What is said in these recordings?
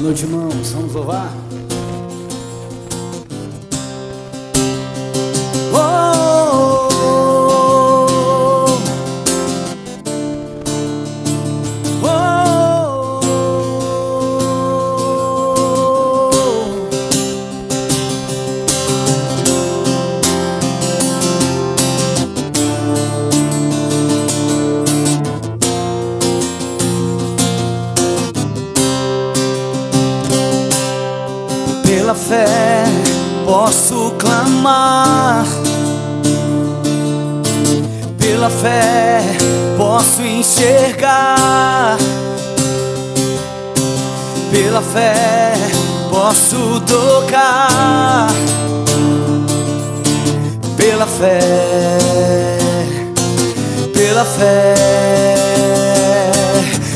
noite, irmãos. Vamos louvar? Pela fé posso clamar, pela fé posso enxergar, pela fé posso tocar, pela fé, pela fé.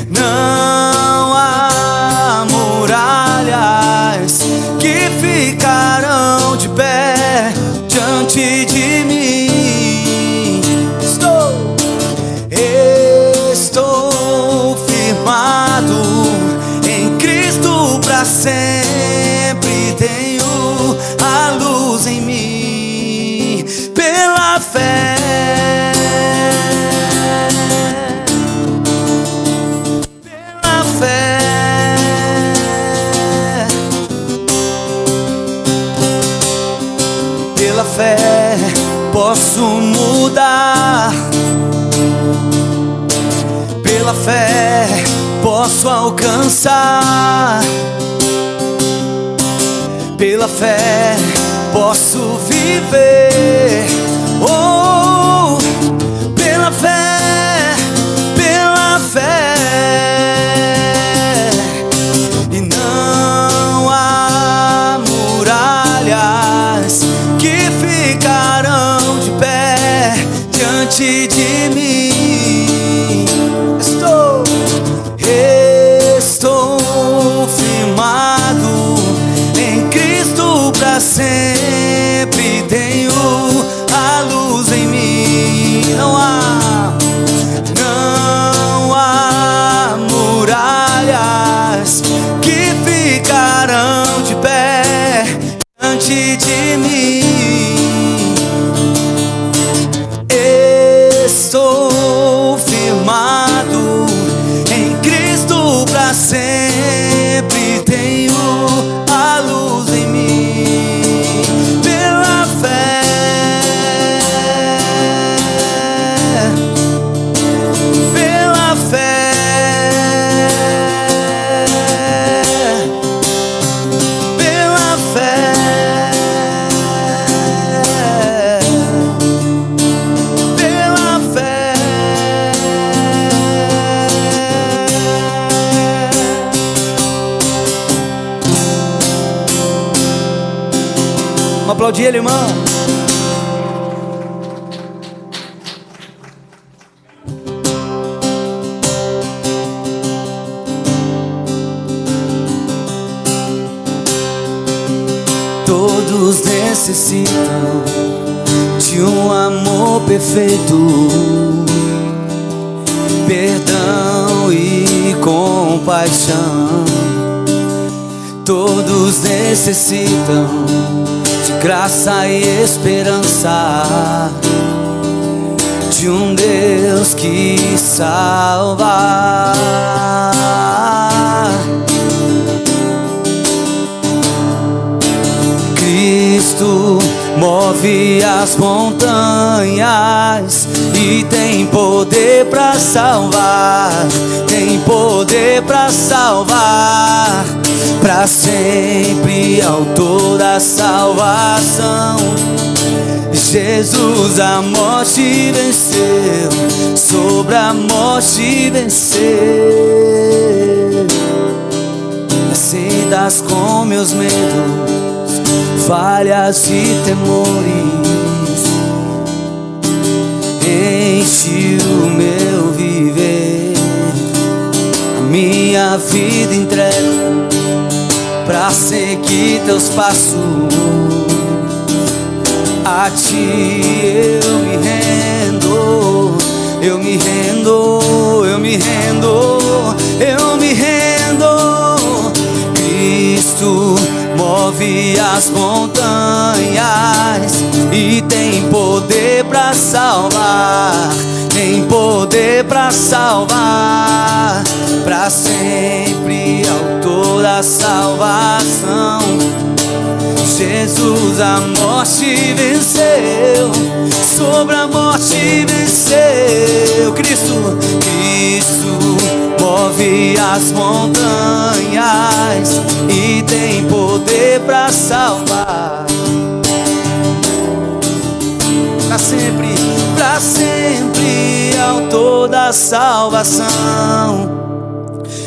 Não há muralhas que ficarão de pé diante de mim. Estou firmado em Cristo pra sempre. Tenho a luz em mim pela fé. Pela fé. Pela fé posso mudar, pela fé posso alcançar, pela fé posso viver. Oh, pela fé, pela fé. E não há muralhas que ficarão de pé diante de mim. Estou firmado em Cristo pra sempre. Tenho a luz em mim. Não há muralhas que ficarão de pé diante de mim. Estou firmado em Cristo pra sempre. Tenho a luz em mim pela fé, pela fé, pela fé, pela fé. Vamos aplaudir ele, irmão. Todos necessitam de um amor perfeito, perdão e compaixão. Todos necessitam de graça e esperança, de um Deus que salva. Cristo move as montanhas e tem poder pra salvar, tem poder pra salvar. Pra sempre, autor da salvação. Jesus a morte venceu, sobre a morte venceu. Sentas com meus medos, falhas e temores, enche o meu viver, a minha vida entrega pra seguir teus passos. A ti eu me rendo, eu me rendo, eu me rendo, eu me rendo. move as montanhas e tem poder pra salvar, tem poder pra salvar, pra sempre, autor da salvação. Jesus a morte venceu, sobre a morte venceu. Cristo move as montanhas e tem poder pra salvar, pra sempre, autor da salvação.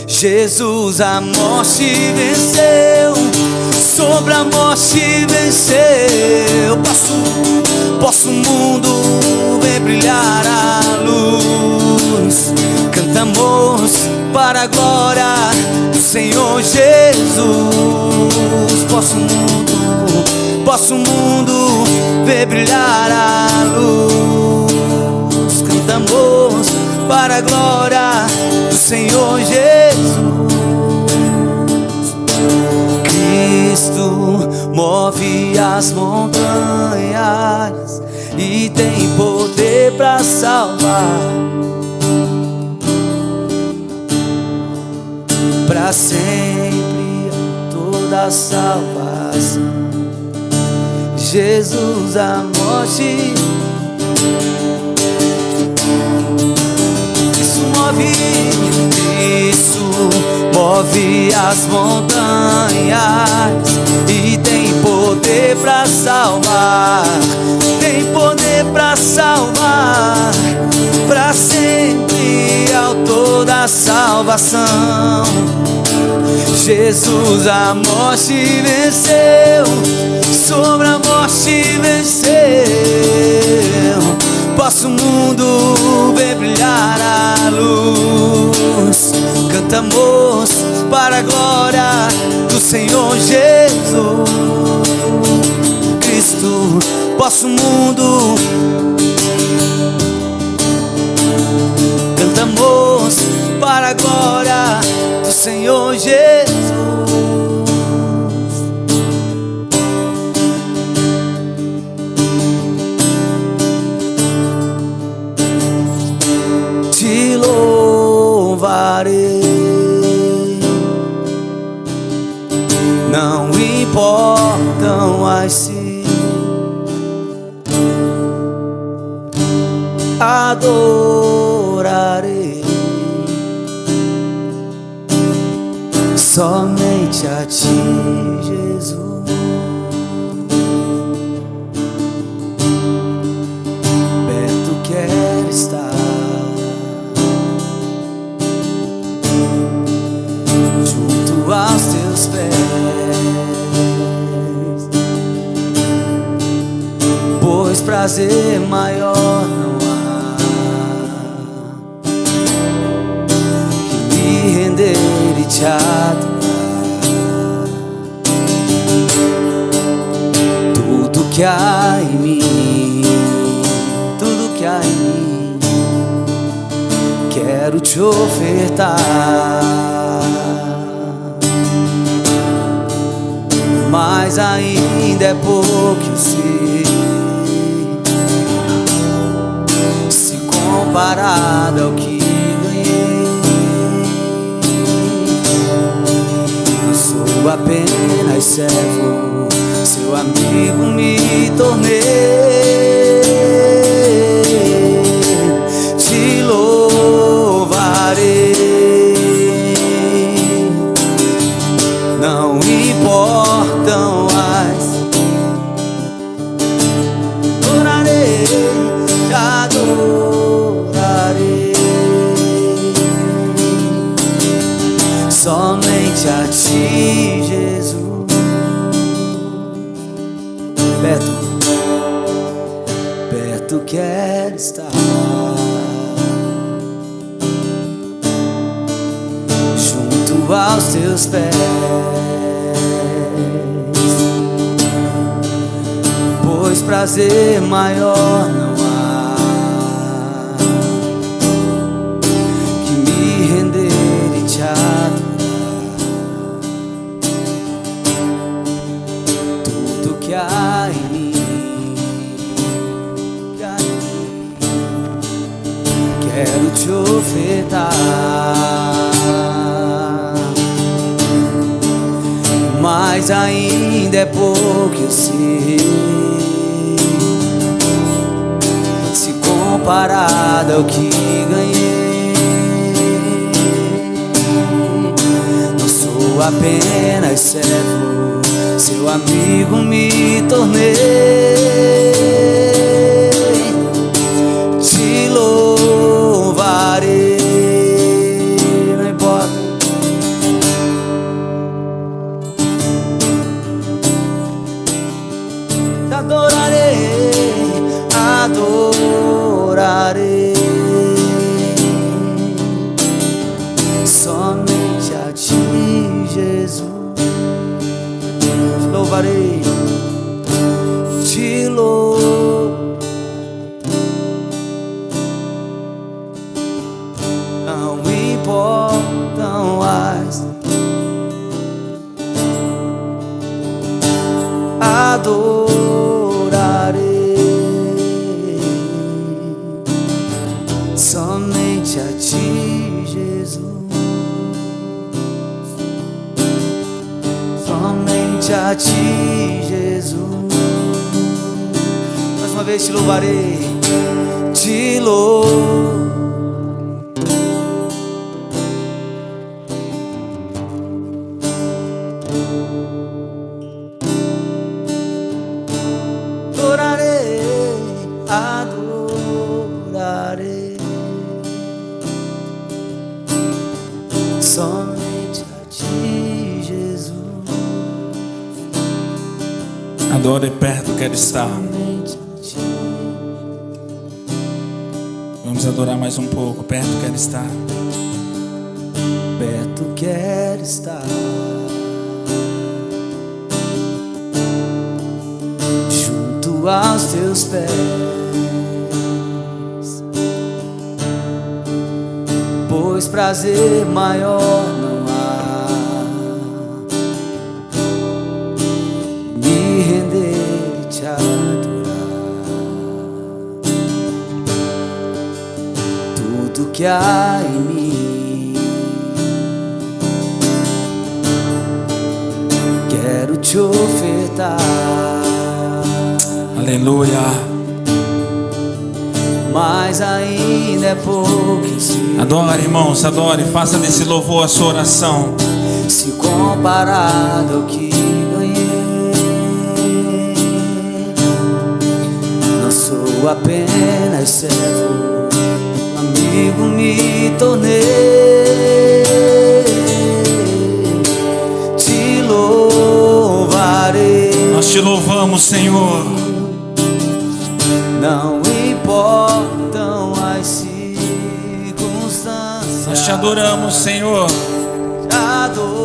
Jesus a morte venceu, sobre a morte venceu. Posso o mundo ver brilhar a luz. Cantamos para a glória do Senhor Jesus. Posso o mundo ver brilhar a luz. Cantamos para a glória do Senhor Jesus. Cristo move as montanhas e tem poder pra salvar, pra sempre, toda a salvação. Jesus a morte, Cristo move as montanhas e tem poder pra salvar, tem poder pra salvar, pra sempre, autor da salvação. Jesus a morte venceu, sobre a morte venceu. Posso o mundo ver brilhar a luz. Cantamos para a glória do Senhor Jesus. Cristo, posso o mundo. Cantamos para a glória do Senhor Jesus. Te louvarei, não importam as se adorarei somente a ti, Jesus. Perto quero estar, aos teus pés, pois prazer maior não há que me render e te adorar. Tudo que há em mim, tudo que há em mim, quero te ofertar. Mas ainda é pouco, eu sei, se comparado ao que ganhei. Eu sou apenas servo, seu amigo me tornei. Te louvarei, não importam as, adorarei, te adorarei somente a ti, Jesus. Perto quero estar, junto aos teus pés, pois prazer maior não há que me render e te adorar. quero te ofertar, mas ainda é pouco, eu sei, se comparado ao que ganhei. Não sou apenas servo, seu amigo me tornei. Te louvarei, não importa. Te adorarei, adorarei, somente a ti, Jesus. Te louvarei, te louvarei. Não importam as, adorarei somente a ti, Jesus. Somente a ti, Jesus. Mais uma vez te louvarei, te louvarei. Adorarei somente a ti, Jesus. Adore perto, quero estar. Vamos adorar mais um pouco. Perto, quero estar. Perto quero estar, junto aos teus pés, pois prazer maior não há, me render e te adorar. Tudo que há em mim quero te ofertar. Aleluia. Mas ainda é pouco, sim. Adore, irmãos, adore. Faça desse louvor a sua oração. Se comparado ao que ganhei, não sou apenas servo, amigo me tornei. Te louvarei. Nós te louvamos, Senhor. Não importam as circunstâncias. Nós te adoramos, Senhor. Te adorarei.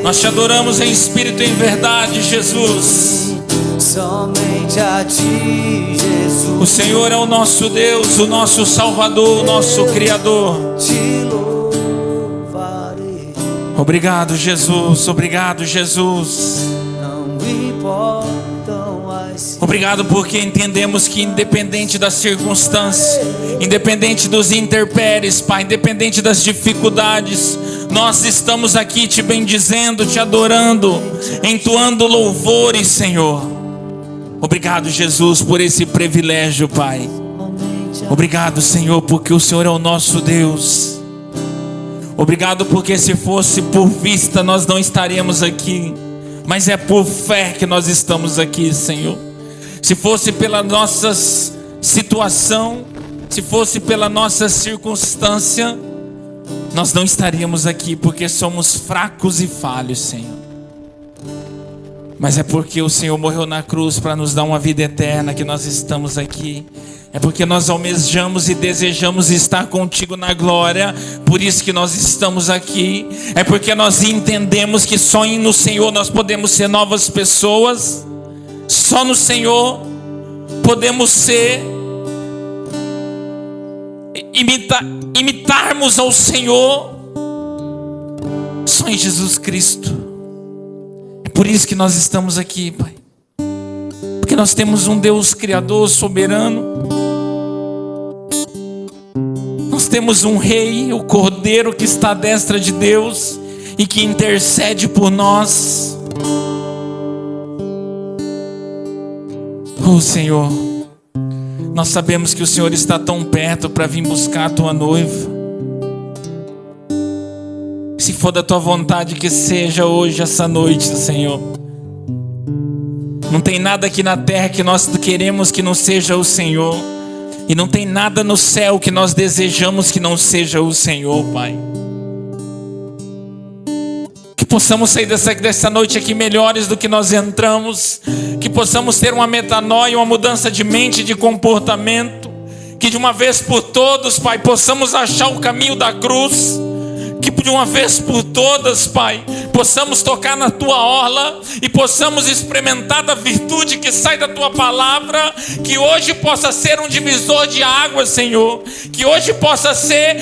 Nós te adoramos em espírito e em verdade, Jesus. Somente a ti, Jesus. O Senhor é o nosso Deus, o nosso Salvador, o nosso Criador. Te louvarei. Obrigado, Jesus. Obrigado, Jesus. Não importam as. Obrigado porque entendemos que independente das circunstâncias, independente dos intempéries, Pai, independente das dificuldades, nós estamos aqui te bendizendo, te adorando, entoando louvores, Senhor. Obrigado, Jesus, por esse privilégio, Pai. Obrigado, Senhor, porque o Senhor é o nosso Deus. Obrigado porque se fosse por vista nós não estaríamos aqui, mas é por fé que nós estamos aqui, Senhor. Se fosse pela nossa situação, se fosse pela nossa circunstância, nós não estaríamos aqui, porque somos fracos e falhos, Senhor. Mas é porque o Senhor morreu na cruz para nos dar uma vida eterna que nós estamos aqui. É porque nós almejamos e desejamos estar contigo na glória. Por isso que nós estamos aqui. É porque nós entendemos que só no Senhor nós podemos ser novas pessoas. Só no Senhor podemos ser imitarmos ao Senhor. Só em Jesus Cristo. É por isso que nós estamos aqui, Pai. Porque nós temos um Deus Criador, soberano, temos um rei, o Cordeiro que está à destra de Deus e que intercede por nós. Oh Senhor, nós sabemos que o Senhor está tão perto para vir buscar a tua noiva. Se for da tua vontade, que seja hoje, essa noite, Senhor. Não tem nada aqui na terra que nós queremos que não seja o Senhor. E não tem nada no céu que nós desejamos que não seja o Senhor, Pai. Que possamos sair dessa noite aqui melhores do que nós entramos. Que possamos ter uma metanoia, uma mudança de mente, de comportamento. Que de uma vez por todas, Pai, possamos achar o caminho da cruz. Que de uma vez por todas, Pai, possamos tocar na Tua orla e possamos experimentar da virtude que sai da Tua palavra. Que hoje possa ser um divisor de águas, Senhor. Que hoje possa ser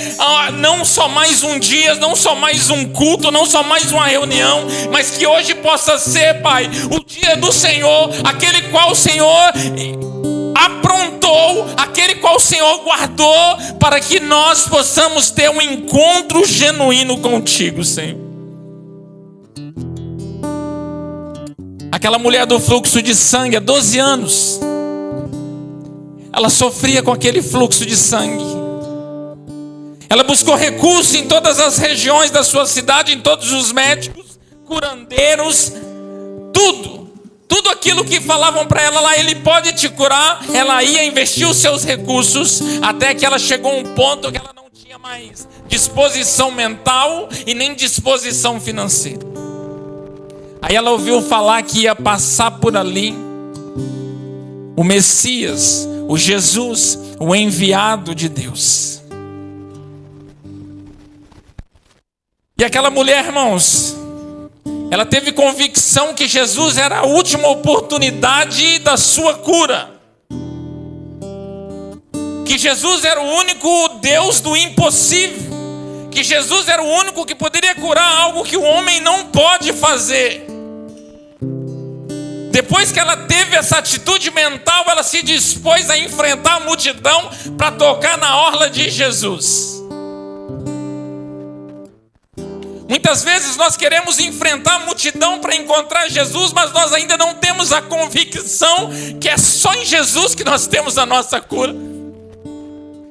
não só mais um dia, não só mais um culto, não só mais uma reunião, mas que hoje possa ser, Pai, o dia do Senhor, aquele qual o Senhor aprontou, aquele qual o Senhor guardou, para que nós possamos ter um encontro genuíno contigo, Senhor. Aquela mulher do fluxo de sangue há 12 anos, ela sofria com aquele fluxo de sangue. Ela buscou recurso em todas as regiões da sua cidade, em todos os médicos, curandeiros, tudo aquilo que falavam para ela lá, ele pode te curar. Ela ia investir os seus recursos, até que ela chegou a um ponto que ela não tinha mais disposição mental e nem disposição financeira. Aí ela ouviu falar que ia passar por ali o Messias, o Jesus, o enviado de Deus. E aquela mulher, irmãos, ela teve convicção que Jesus era a última oportunidade da sua cura. Que Jesus era o único Deus do impossível. Que Jesus era o único que poderia curar algo que o homem não pode fazer. Depois que ela teve essa atitude mental, ela se dispôs a enfrentar a multidão para tocar na orla de Jesus. Muitas vezes nós queremos enfrentar a multidão para encontrar Jesus, mas nós ainda não temos a convicção que é só em Jesus que nós temos a nossa cura.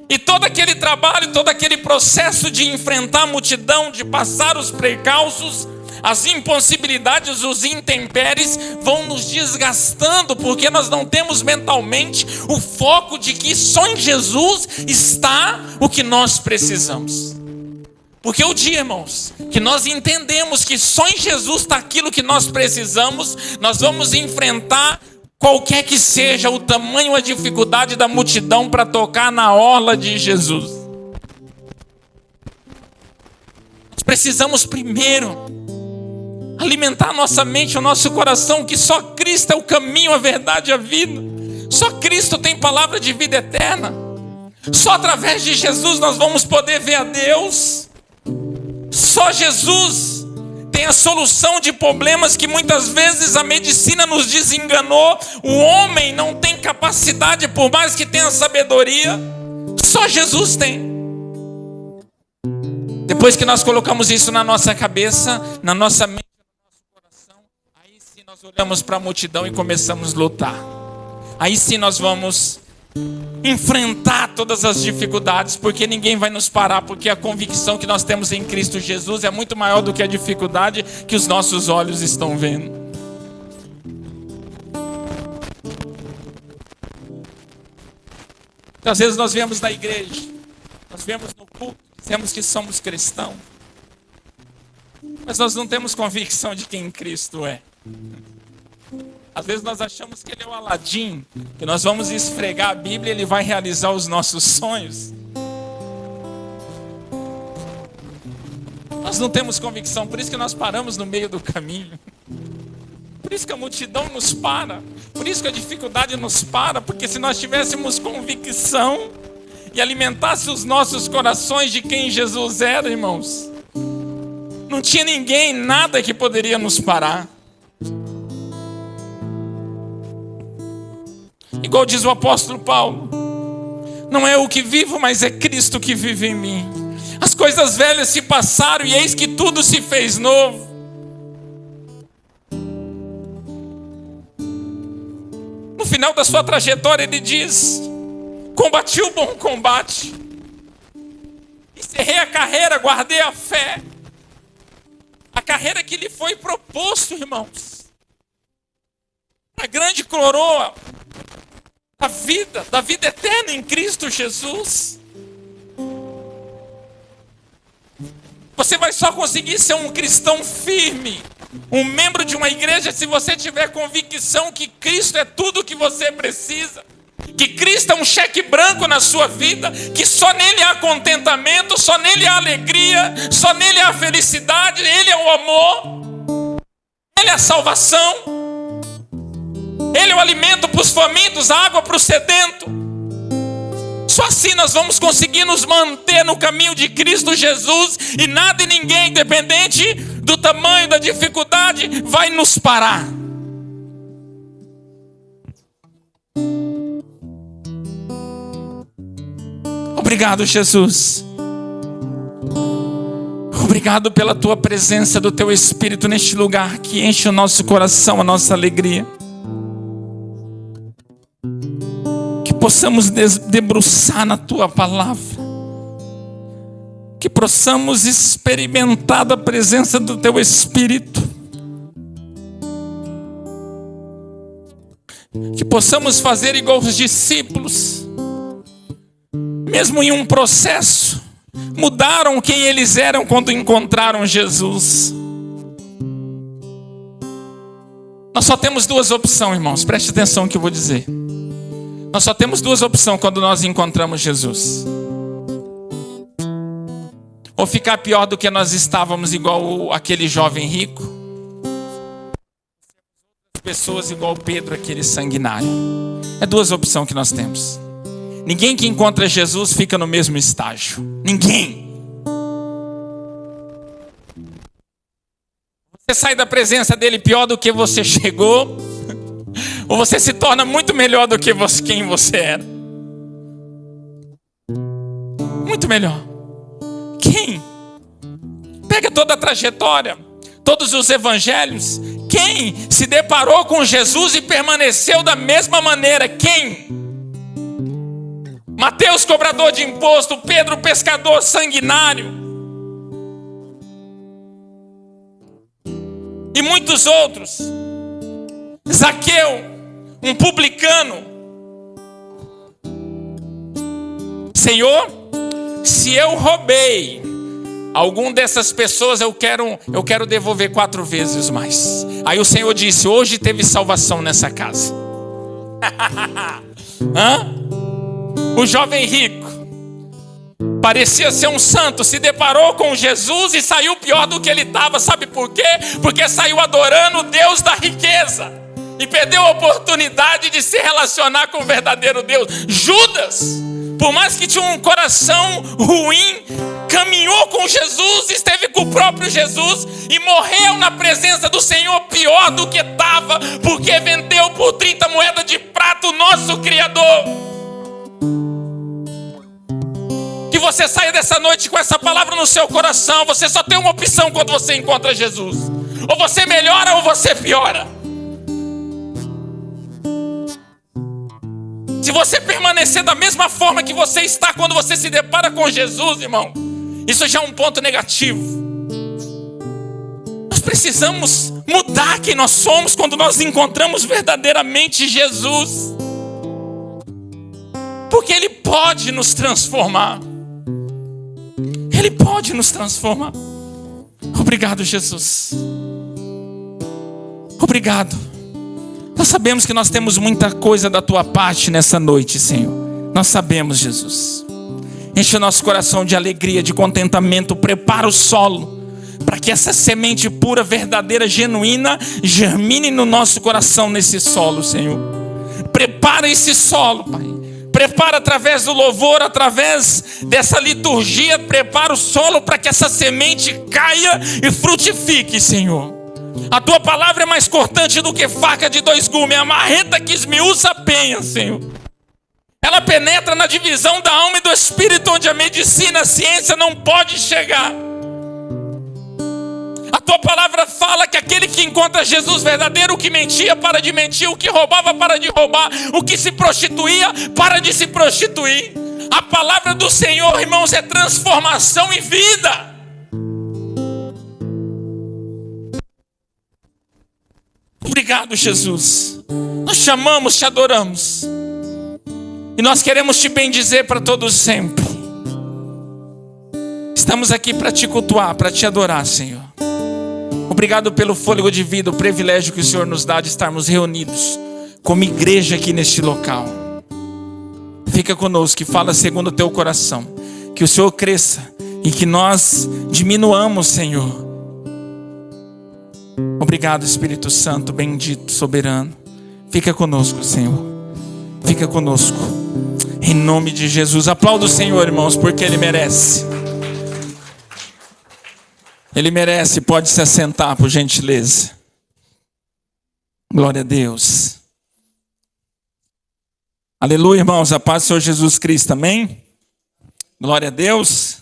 E todo aquele trabalho, todo aquele processo de enfrentar a multidão, de passar os percalços, as impossibilidades, os intempéries, vão nos desgastando, porque nós não temos mentalmente o foco de que só em Jesus está o que nós precisamos. Porque o dia, irmãos, que nós entendemos que só em Jesus está aquilo que nós precisamos, nós vamos enfrentar qualquer que seja o tamanho, a dificuldade da multidão para tocar na orla de Jesus. Nós precisamos primeiro alimentar a nossa mente, o nosso coração, que só Cristo é o caminho, a verdade e a vida. Só Cristo tem palavra de vida eterna. Só através de Jesus nós vamos poder ver a Deus. Só Jesus tem a solução de problemas que muitas vezes a medicina nos desenganou. O homem não tem capacidade, por mais que tenha sabedoria. Só Jesus tem. Depois que nós colocamos isso na nossa cabeça, na nossa mente, no nosso coração, aí sim nós olhamos para a multidão e começamos a lutar. Aí sim nós vamos enfrentar todas as dificuldades, porque ninguém vai nos parar, porque a convicção que nós temos em Cristo Jesus é muito maior do que a dificuldade que os nossos olhos estão vendo. Então, às vezes nós viemos na igreja, nós viemos no culto, dizemos que somos cristãos, mas nós não temos convicção de quem Cristo é. Às vezes nós achamos que ele é o Aladim, que nós vamos esfregar a Bíblia e ele vai realizar os nossos sonhos. Nós não temos convicção, por isso que nós paramos no meio do caminho. Por isso que a multidão nos para, por isso que a dificuldade nos para, porque se nós tivéssemos convicção e alimentasse os nossos corações de quem Jesus era, irmãos, não tinha ninguém, nada que poderia nos parar. Igual diz o apóstolo Paulo, Não é eu que vivo, mas é Cristo que vive em mim. As coisas velhas se passaram e eis que tudo se fez novo. No final da sua trajetória ele diz: combati o bom combate, encerrei a carreira, guardei a fé. A carreira que lhe foi proposto, irmãos, a grande coroa da vida eterna em Cristo Jesus. Você vai só conseguir ser um cristão firme, um membro de uma igreja, se você tiver convicção que Cristo é tudo o que você precisa, que Cristo é um cheque branco na sua vida, que só nele há contentamento, só nele há alegria, só nele há felicidade, Ele é o amor, Ele é a salvação, Ele é o alimento para os famintos, a água para o sedento. Só assim nós vamos conseguir nos manter no caminho de Cristo Jesus, e nada e ninguém, independente do tamanho da dificuldade, vai nos parar. Obrigado, Jesus. Obrigado pela tua presença, do teu Espírito neste lugar, que enche o nosso coração, a nossa alegria. Que possamos debruçar na tua palavra, que possamos experimentar da presença do teu Espírito, que possamos fazer igual os discípulos, mesmo em um processo, mudaram quem eles eram quando encontraram Jesus. Nós só temos duas opções, irmãos, preste atenção no que eu vou dizer. Nós só temos duas opções quando nós encontramos Jesus: ou ficar pior do que nós estávamos, igual aquele jovem rico, pessoas igual Pedro, aquele sanguinário. É duas opções que nós temos. Ninguém que encontra Jesus fica no mesmo estágio. Ninguém. Você sai da presença dele pior do que você chegou, ou você se torna muito melhor do que quem você era. Muito melhor. Quem? Pega toda a trajetória, todos os evangelhos. Quem se deparou com Jesus e permaneceu da mesma maneira? Quem? Mateus, cobrador de imposto. Pedro, pescador sanguinário. E muitos outros. Zaqueu, um publicano. Senhor, se eu roubei algum dessas pessoas, eu quero devolver 4 vezes mais. Aí o Senhor disse: hoje teve salvação nessa casa. O jovem rico parecia ser um santo, se deparou com Jesus e saiu pior do que ele estava. Sabe por quê? Porque saiu adorando o Deus da riqueza e perdeu a oportunidade de se relacionar com o verdadeiro Deus. Judas, por mais que tinha um coração ruim, caminhou com Jesus, esteve com o próprio Jesus e morreu na presença do Senhor pior do que estava, porque vendeu por 30 moedas de prata o nosso Criador. Que você saia dessa noite com essa palavra no seu coração. Você só tem uma opção quando você encontra Jesus: ou você melhora ou você piora. Se você permanecer da mesma forma que você está quando você se depara com Jesus, irmão, isso já é um ponto negativo. Nós precisamos mudar quem nós somos quando nós encontramos verdadeiramente Jesus, porque Ele pode nos transformar. Ele pode nos transformar. Obrigado, Jesus. Obrigado. Nós sabemos que nós temos muita coisa da tua parte nessa noite, Senhor. Nós sabemos, Jesus. Enche o nosso coração de alegria, de contentamento. Prepara o solo para que essa semente pura, verdadeira, genuína germine no nosso coração, nesse solo, Senhor. Prepara esse solo, Pai. Prepara através do louvor, através dessa liturgia. Prepara o solo para que essa semente caia e frutifique, Senhor. A tua palavra é mais cortante do que faca de 2 gumes, a marreta que esmiuça a penha, Senhor. Ela penetra na divisão da alma e do espírito, onde a medicina, a ciência não pode chegar. A tua palavra fala que aquele que encontra Jesus verdadeiro, o que mentia, para de mentir, o que roubava, para de roubar, o que se prostituía, para de se prostituir. A palavra do Senhor, irmãos, é transformação e vida. Obrigado, Jesus. Nós te amamos, te adoramos. E nós queremos te bendizer para todos sempre. Estamos aqui para te cultuar, para te adorar, Senhor. Obrigado pelo fôlego de vida, o privilégio que o Senhor nos dá de estarmos reunidos como igreja aqui neste local. Fica conosco e fala segundo o teu coração. Que o Senhor cresça e que nós diminuamos, Senhor. Obrigado, Espírito Santo, bendito, soberano. Fica conosco, Senhor. Fica conosco. Em nome de Jesus. Aplauda o Senhor, irmãos, porque Ele merece. Ele merece, pode se assentar, por gentileza. Glória a Deus. Aleluia, irmãos, a paz do Senhor Jesus Cristo, amém? Glória a Deus.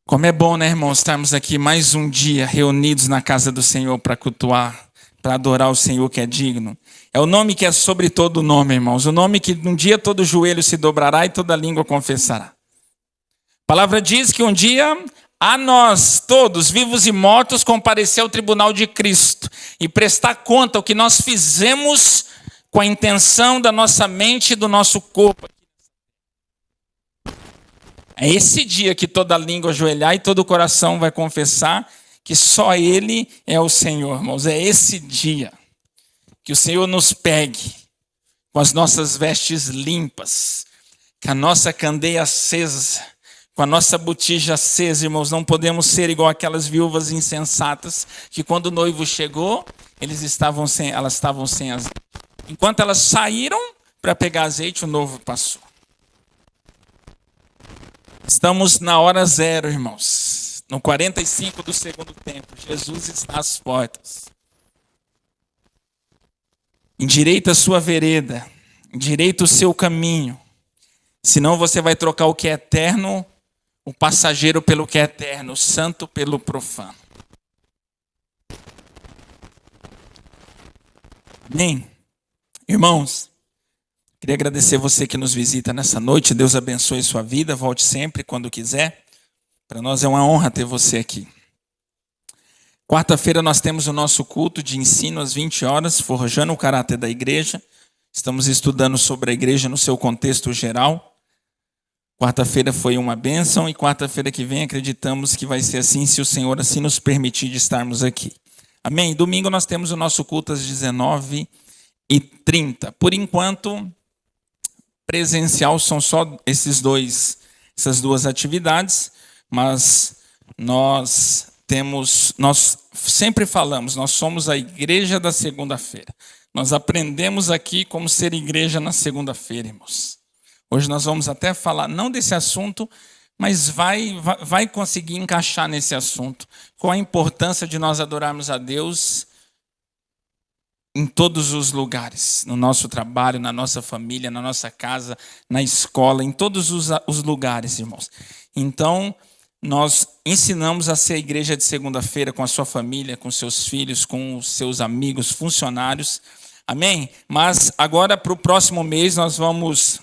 Como é bom, né, irmãos, estarmos aqui mais um dia reunidos na casa do Senhor para cultuar, para adorar o Senhor que é digno. É o nome que é sobre todo nome, irmãos. O nome que um dia todo joelho se dobrará e toda língua confessará. A palavra diz que um dia a nós todos, vivos e mortos, comparecer ao tribunal de Cristo e prestar conta o que nós fizemos com a intenção da nossa mente e do nosso corpo. É esse dia que toda língua ajoelhar e todo coração vai confessar que só Ele é o Senhor, irmãos. É esse dia que o Senhor nos pegue com as nossas vestes limpas, com a nossa candeia acesa, com a nossa botija acesa, irmãos. Não podemos ser igual aquelas viúvas insensatas que quando o noivo chegou, elas estavam sem azeite. Enquanto elas saíram para pegar azeite, o noivo passou. Estamos na hora zero, irmãos. No 45 do segundo tempo. Jesus está às portas. Endireita a sua vereda. Endireita o seu caminho. Senão você vai trocar o que é eterno, o passageiro pelo que é eterno, o santo pelo profano. Amém? Irmãos, queria agradecer você que nos visita nessa noite. Deus abençoe sua vida. Volte sempre quando quiser. Para nós é uma honra ter você aqui. Quarta-feira nós temos o nosso culto de ensino às 20 horas, forjando o caráter da igreja. Estamos estudando sobre a igreja no seu contexto geral. Quarta-feira foi uma bênção e quarta-feira que vem acreditamos que vai ser assim, se o Senhor assim nos permitir de estarmos aqui. Amém? Domingo nós temos o nosso culto às 19h30. Por enquanto, presencial são só essas duas atividades, mas nós sempre falamos, nós somos a igreja da segunda-feira. Nós aprendemos aqui como ser igreja na segunda-feira, irmãos. Hoje nós vamos até falar, não desse assunto, mas vai conseguir encaixar nesse assunto. Qual a importância de nós adorarmos a Deus em todos os lugares, no nosso trabalho, na nossa família, na nossa casa, na escola, em todos os lugares, irmãos. Então, nós ensinamos a ser a igreja de segunda-feira com a sua família, com seus filhos, com os seus amigos, funcionários. Amém? Mas agora, para o próximo mês, nós vamos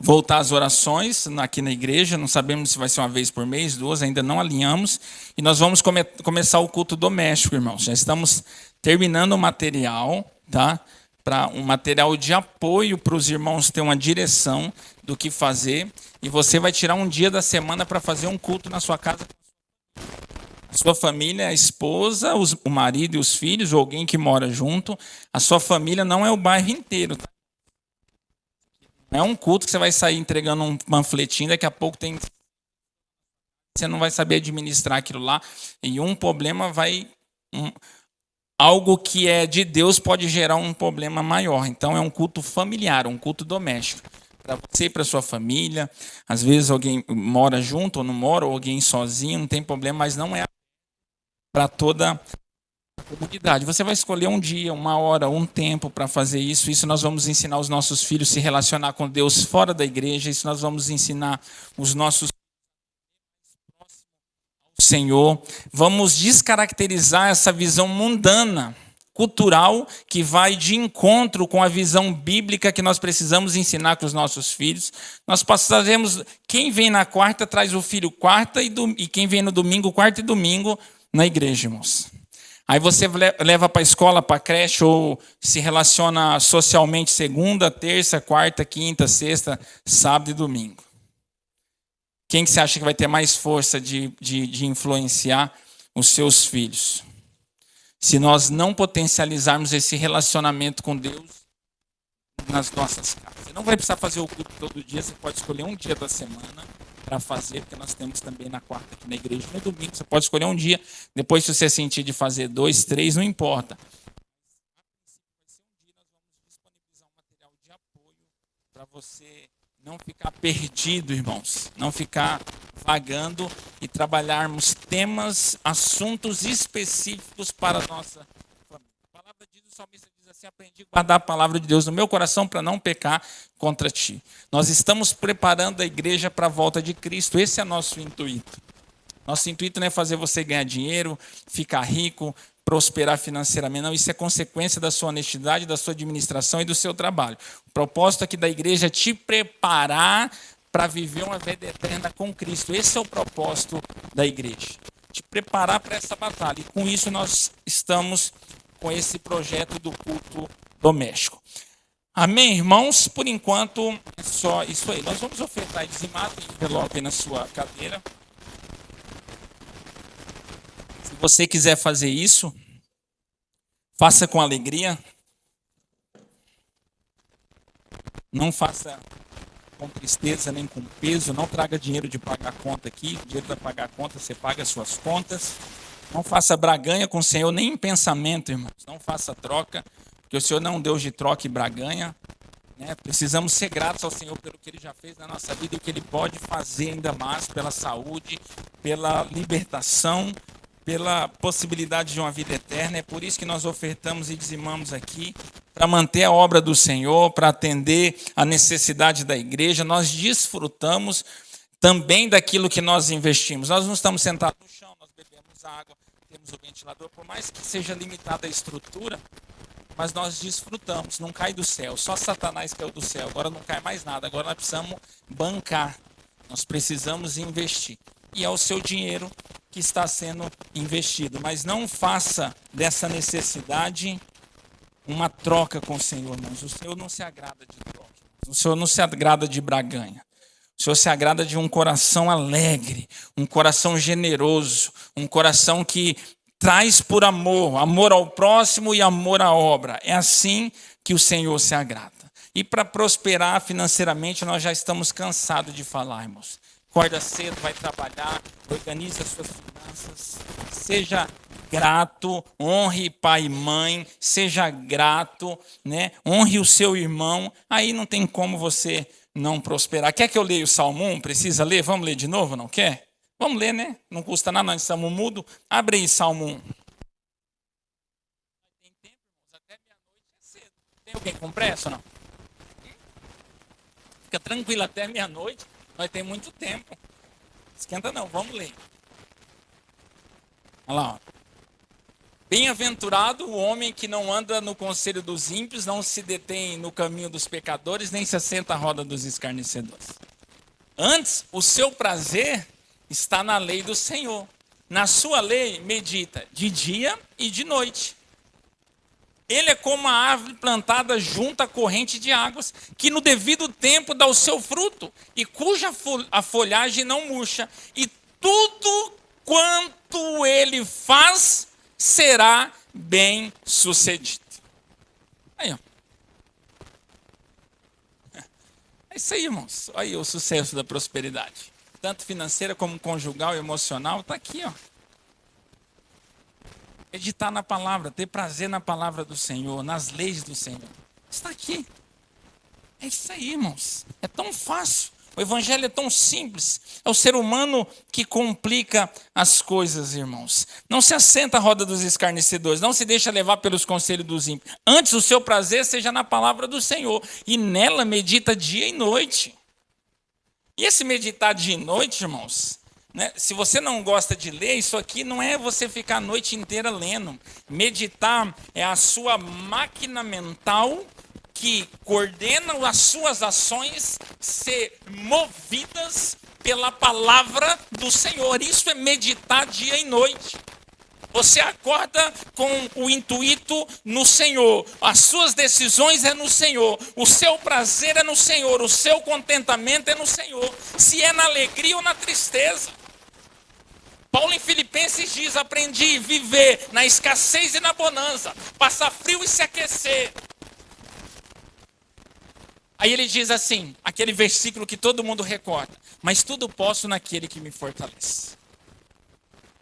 voltar às orações aqui na igreja. Não sabemos se vai ser uma vez por mês, duas, ainda não alinhamos. E nós vamos começar o culto doméstico, irmãos. Já estamos terminando o material, tá? Para um material de apoio para os irmãos ter uma direção do que fazer. E você vai tirar um dia da semana para fazer um culto na sua casa. A sua família, a esposa, o marido e os filhos, ou alguém que mora junto. A sua família não é o bairro inteiro, tá? Não é um culto que você vai sair entregando um panfletinho, daqui a pouco você não vai saber administrar aquilo lá. E um problema algo que é de Deus pode gerar um problema maior. Então é um culto familiar, um culto doméstico. Para você e para sua família. Às vezes alguém mora junto ou não mora, ou alguém sozinho, não tem problema, mas não é para toda Comunidade. Você vai escolher um dia, uma hora, um tempo para fazer isso. Isso nós vamos ensinar os nossos filhos a se relacionar com Deus fora da igreja. Isso nós vamos ensinar os nossos Senhor. Vamos descaracterizar essa visão mundana, cultural, que vai de encontro com a visão bíblica que nós precisamos ensinar com os nossos filhos. Nós passaremos, quem vem na quarta traz o filho quarta e quem vem no domingo, quarta e domingo na igreja, irmãos. Aí você leva para a escola, para a creche, ou se relaciona socialmente segunda, terça, quarta, quinta, sexta, sábado e domingo. Quem que você acha que vai ter mais força de influenciar os seus filhos? Se nós não potencializarmos esse relacionamento com Deus nas nossas casas. Você não vai precisar fazer o culto todo dia, você pode escolher um dia da semana para fazer, porque nós temos também na quarta aqui na igreja. No domingo você pode escolher um dia, depois se você sentir de fazer 2, 3, não importa. Nós vamos disponibilizar um material de apoio para você não ficar perdido, irmãos, não ficar vagando e trabalharmos temas, assuntos específicos para a nossa família. A palavra diz, o salmista diz assim: aprendi a guardar a palavra de Deus no meu coração para não pecar contra ti. Nós estamos preparando a igreja para a volta de Cristo, esse é nosso intuito. Nosso intuito não é fazer você ganhar dinheiro, ficar rico, prosperar financeiramente. Não, isso é consequência da sua honestidade, da sua administração e do seu trabalho. O propósito aqui da igreja é te preparar para viver uma vida eterna com Cristo. Esse é o propósito da igreja. Te preparar para essa batalha. E com isso nós estamos com esse projeto do culto doméstico. Amém, irmãos? Por enquanto é só isso aí. Nós vamos ofertar e dizimar, tem envelope na sua cadeira. Se você quiser fazer isso, faça com alegria. Não faça com tristeza nem com peso. Não traga dinheiro de pagar a conta aqui. Dinheiro para pagar a conta, você paga as suas contas. Não faça braganha com o Senhor, nem em pensamento, irmãos. Não faça troca, porque o Senhor não é um Deus de troca e braganha. Precisamos ser gratos ao Senhor pelo que Ele já fez na nossa vida e o que Ele pode fazer ainda mais pela saúde, pela libertação, pela possibilidade de uma vida eterna. É por isso que nós ofertamos e dizimamos aqui, para manter a obra do Senhor, para atender a necessidade da igreja. Nós desfrutamos também daquilo que nós investimos. Nós não estamos sentados no chão, nós bebemos água, temos o ventilador, por mais que seja limitada a estrutura, mas nós desfrutamos, não cai do céu. Só Satanás caiu do céu, agora não cai mais nada. Agora nós precisamos bancar, nós precisamos investir. E é o seu dinheiro que está sendo investido. Mas não faça dessa necessidade uma troca com o Senhor, irmãos. O Senhor não se agrada de troca. O Senhor não se agrada de braganha. O Senhor se agrada de um coração alegre, um coração generoso, um coração que traz por amor, amor ao próximo e amor à obra. É assim que o Senhor se agrada. E para prosperar financeiramente, nós já estamos cansados de falar, irmãos. Acorda cedo, vai trabalhar, organiza as suas finanças, seja grato, honre pai e mãe, seja grato, honre o seu irmão, aí não tem como você não prosperar. Quer que eu leia o Salmo 1? Precisa ler? Vamos ler de novo, não quer? Vamos ler, né? Não custa nada, nós estamos mudo. Abre aí Salmo 1. Tem tempo, irmãos? Até meia-noite é cedo. Tem alguém com pressa ou não? Fica tranquilo, até meia-noite. Nós temos muito tempo. Esquenta não, vamos ler. Olha lá, ó. Bem-aventurado o homem que não anda no conselho dos ímpios, não se detém no caminho dos pecadores, nem se assenta à roda dos escarnecedores. Antes, o seu prazer está na lei do Senhor. Na sua lei medita de dia e de noite. Ele é como a árvore plantada junto à corrente de águas, que no devido tempo dá o seu fruto, e cuja a folhagem não murcha, e tudo quanto ele faz será bem sucedido. Aí, ó. É isso aí, irmãos. Aí o sucesso da prosperidade. Tanto financeira como conjugal e emocional, está aqui, ó. Meditar na palavra, ter prazer na palavra do Senhor, nas leis do Senhor. Está aqui. É isso aí, irmãos. É tão fácil. O evangelho é tão simples. É o ser humano que complica as coisas, irmãos. Não se assenta à roda dos escarnecedores. Não se deixa levar pelos conselhos dos ímpios. Antes, o seu prazer seja na palavra do Senhor. E nela medita dia e noite. E esse meditar dia e noite, irmãos, né? Se você não gosta de ler, isso aqui não é você ficar a noite inteira lendo. Meditar é a sua máquina mental que coordena as suas ações ser movidas pela palavra do Senhor. Isso é meditar dia e noite. Você acorda com o intuito no Senhor. As suas decisões é no Senhor. O seu prazer é no Senhor. O seu contentamento é no Senhor. Se é na alegria ou na tristeza. Paulo em Filipenses diz, aprendi a viver na escassez e na bonança. Passar frio e se aquecer. Aí ele diz assim, aquele versículo que todo mundo recorda. Mas tudo posso naquele que me fortalece.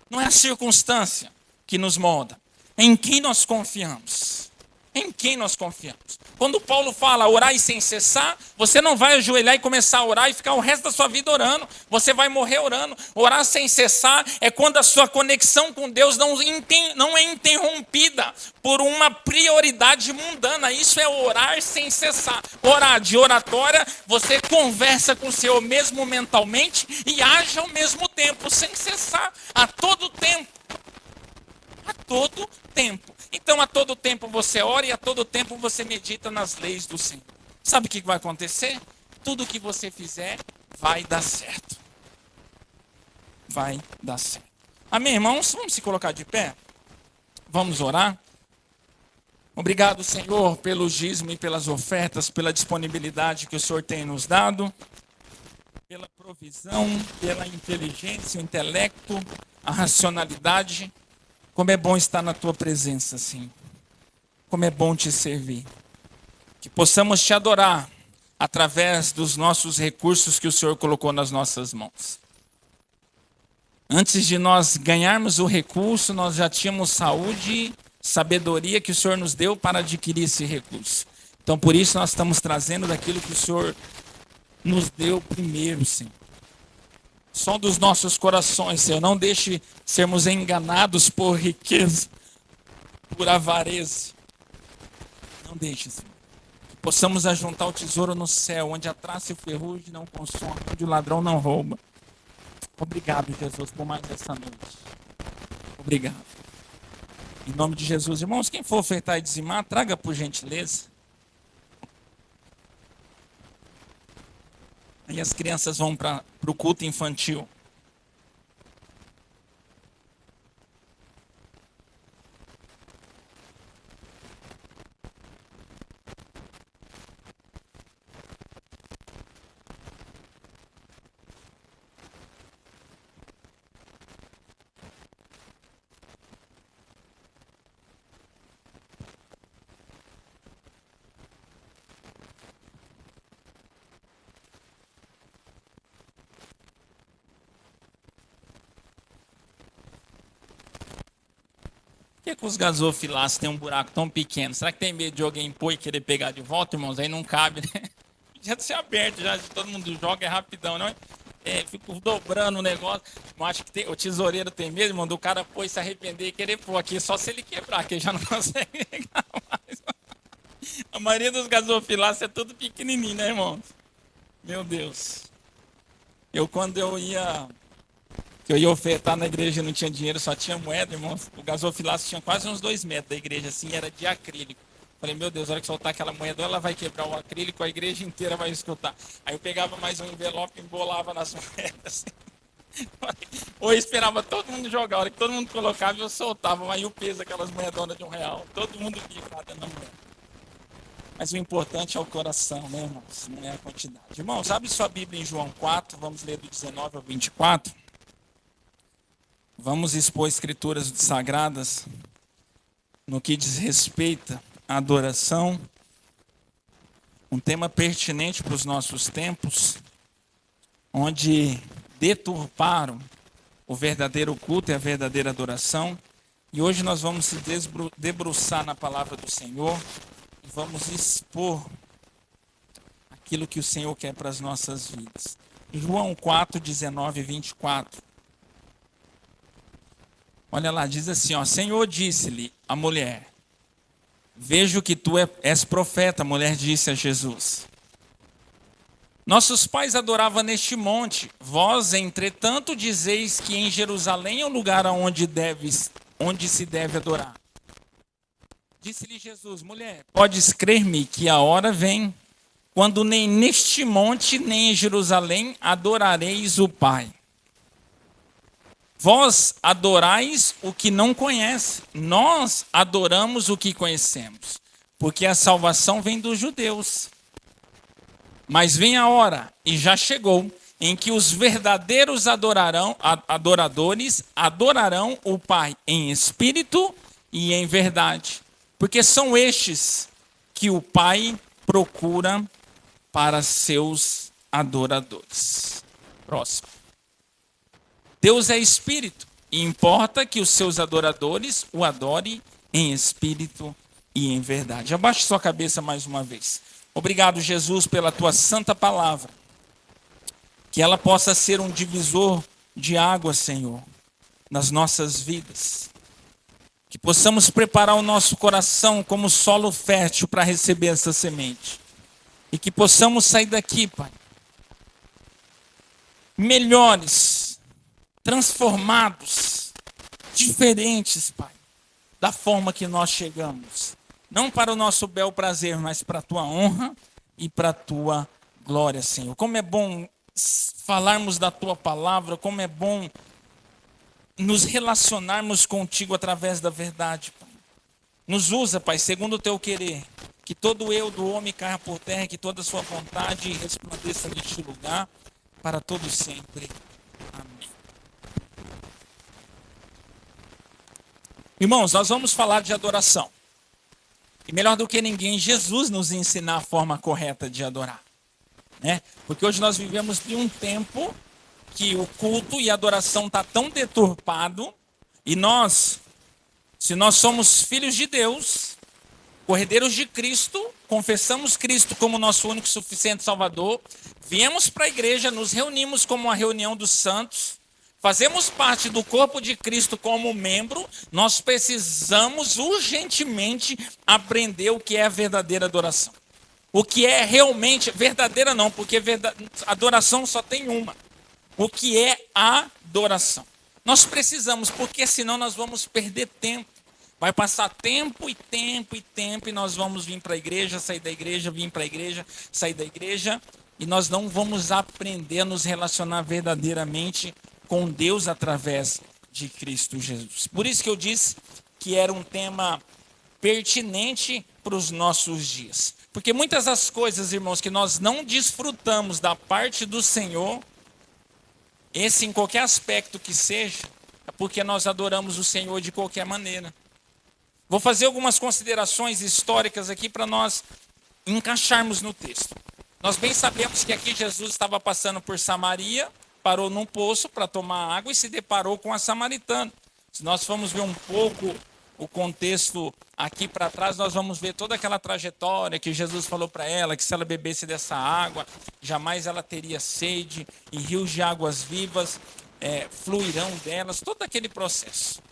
Não é a circunstância que nos molda. Em quem nós confiamos? Em quem nós confiamos? Quando Paulo fala orar sem cessar, você não vai ajoelhar e começar a orar e ficar o resto da sua vida orando. Você vai morrer orando. Orar sem cessar é quando a sua conexão com Deus não é interrompida por uma prioridade mundana. Isso é orar sem cessar. Orar de oratória, você conversa com o Senhor mesmo mentalmente e age ao mesmo tempo, sem cessar, a todo tempo. A todo tempo. Então, a todo tempo você ora e a todo tempo você medita nas leis do Senhor. Sabe o que vai acontecer? Tudo que você fizer vai dar certo. Vai dar certo. Amém, irmãos? Vamos se colocar de pé? Vamos orar? Obrigado, Senhor, pelo dízimo e pelas ofertas, pela disponibilidade que o Senhor tem nos dado, pela provisão, pela inteligência, o intelecto, a racionalidade. Como é bom estar na tua presença, Senhor. Como é bom te servir. Que possamos te adorar através dos nossos recursos que o Senhor colocou nas nossas mãos. Antes de nós ganharmos o recurso, nós já tínhamos saúde, sabedoria que o Senhor nos deu para adquirir esse recurso. Então, por isso, nós estamos trazendo daquilo que o Senhor nos deu primeiro, Senhor. Som dos nossos corações, Senhor. Não deixe sermos enganados por riqueza, por avareza. Não deixe, Senhor. Que possamos ajuntar o tesouro no céu, onde a traça e o ferrugem não consomem, onde o ladrão não rouba. Obrigado, Jesus, por mais essa noite. Obrigado. Em nome de Jesus, irmãos, quem for ofertar e dizimar, traga por gentileza. Aí as crianças vão para o culto infantil. Por que os gasofiláceos têm um buraco tão pequeno? Será que tem medo de alguém pôr e querer pegar de volta, irmãos? Aí não cabe, né? Já ser aberto, já todo mundo joga, é rapidão, não é? Fico dobrando o negócio. Eu acho que o tesoureiro tem medo, irmão, do cara pôr e se arrepender e querer pôr aqui, só se ele quebrar, que ele já não consegue pegar mais. A maioria dos gasofiláceos é tudo pequenininho, né, irmãos? Meu Deus. Quando eu ia ofertar na igreja, não tinha dinheiro, só tinha moeda, irmãos. O gasofilácio tinha quase uns 2 metros da igreja, assim, era de acrílico. Falei, meu Deus, a hora que soltar aquela moeda, ela vai quebrar o acrílico, a igreja inteira vai escutar. Aí eu pegava mais um envelope e embolava nas moedas. Ou eu esperava todo mundo jogar, a hora que todo mundo colocava, eu soltava, aí o peso daquelas moedonas de R$1. Todo mundo via cada na moeda. Mas o importante é o coração, né, irmãos? Não é a quantidade. Irmãos, abre sua Bíblia em João 4, vamos ler do 19 ao 24. Vamos expor escrituras sagradas no que diz respeito à adoração, um tema pertinente para os nossos tempos, onde deturparam o verdadeiro culto e a verdadeira adoração. E hoje nós vamos se debruçar na palavra do Senhor e vamos expor aquilo que o Senhor quer para as nossas vidas. João 4, 19 e 24. Olha lá, diz assim, ó, Senhor disse-lhe a mulher, vejo que tu és profeta. A mulher disse a Jesus, nossos pais adoravam neste monte, vós, entretanto, dizeis que em Jerusalém é o lugar onde se deve adorar. Disse-lhe Jesus, mulher, podes crer-me que a hora vem, quando nem neste monte, nem em Jerusalém adorareis o Pai. Vós adorais o que não conhece, nós adoramos o que conhecemos, porque a salvação vem dos judeus. Mas vem a hora, e já chegou, em que os verdadeiros adoradores adorarão o Pai em espírito e em verdade, porque são estes que o Pai procura para seus adoradores. Próximo. Deus é espírito, e importa que os seus adoradores o adorem em espírito e em verdade. Abaixe sua cabeça mais uma vez. Obrigado, Jesus, pela tua santa palavra. Que ela possa ser um divisor de água, Senhor, nas nossas vidas. Que possamos preparar o nosso coração como solo fértil para receber essa semente. E que possamos sair daqui, Pai, melhores, transformados, diferentes, Pai, da forma que nós chegamos. Não para o nosso bel prazer, mas para a tua honra e para a tua glória, Senhor. Como é bom falarmos da tua palavra, como é bom nos relacionarmos contigo através da verdade, Pai. Nos usa, Pai, segundo o teu querer. Que todo eu do homem caia por terra, que toda a sua vontade resplandeça neste lugar, para todo sempre. Amém. Irmãos, nós vamos falar de adoração. E melhor do que ninguém, Jesus nos ensinar a forma correta de adorar. Né? Porque hoje nós vivemos de um tempo que o culto e a adoração está tão deturpado. E nós, se nós somos filhos de Deus, cordeiros de Cristo, confessamos Cristo como nosso único e suficiente Salvador, viemos para a igreja, nos reunimos como uma reunião dos santos, fazemos parte do corpo de Cristo como membro, nós precisamos urgentemente aprender o que é a verdadeira adoração. O que é realmente verdadeira não, porque adoração só tem uma. O que é adoração? Nós precisamos, porque senão nós vamos perder tempo. Vai passar tempo e tempo e tempo e nós vamos vir para a igreja, sair da igreja, vir para a igreja, sair da igreja e nós não vamos aprender a nos relacionar verdadeiramente com Deus através de Cristo Jesus. Por isso que eu disse que era um tema pertinente para os nossos dias. Porque muitas das coisas, irmãos, que nós não desfrutamos da parte do Senhor, esse em qualquer aspecto que seja, é porque nós adoramos o Senhor de qualquer maneira. Vou fazer algumas considerações históricas aqui para nós encaixarmos no texto. Nós bem sabemos que aqui Jesus estava passando por Samaria, parou num poço para tomar água e se deparou com a samaritana. Se nós formos ver um pouco o contexto aqui para trás, nós vamos ver toda aquela trajetória que Jesus falou para ela, que se ela bebesse dessa água, jamais ela teria sede, e rios de águas vivas fluirão delas, todo aquele processo.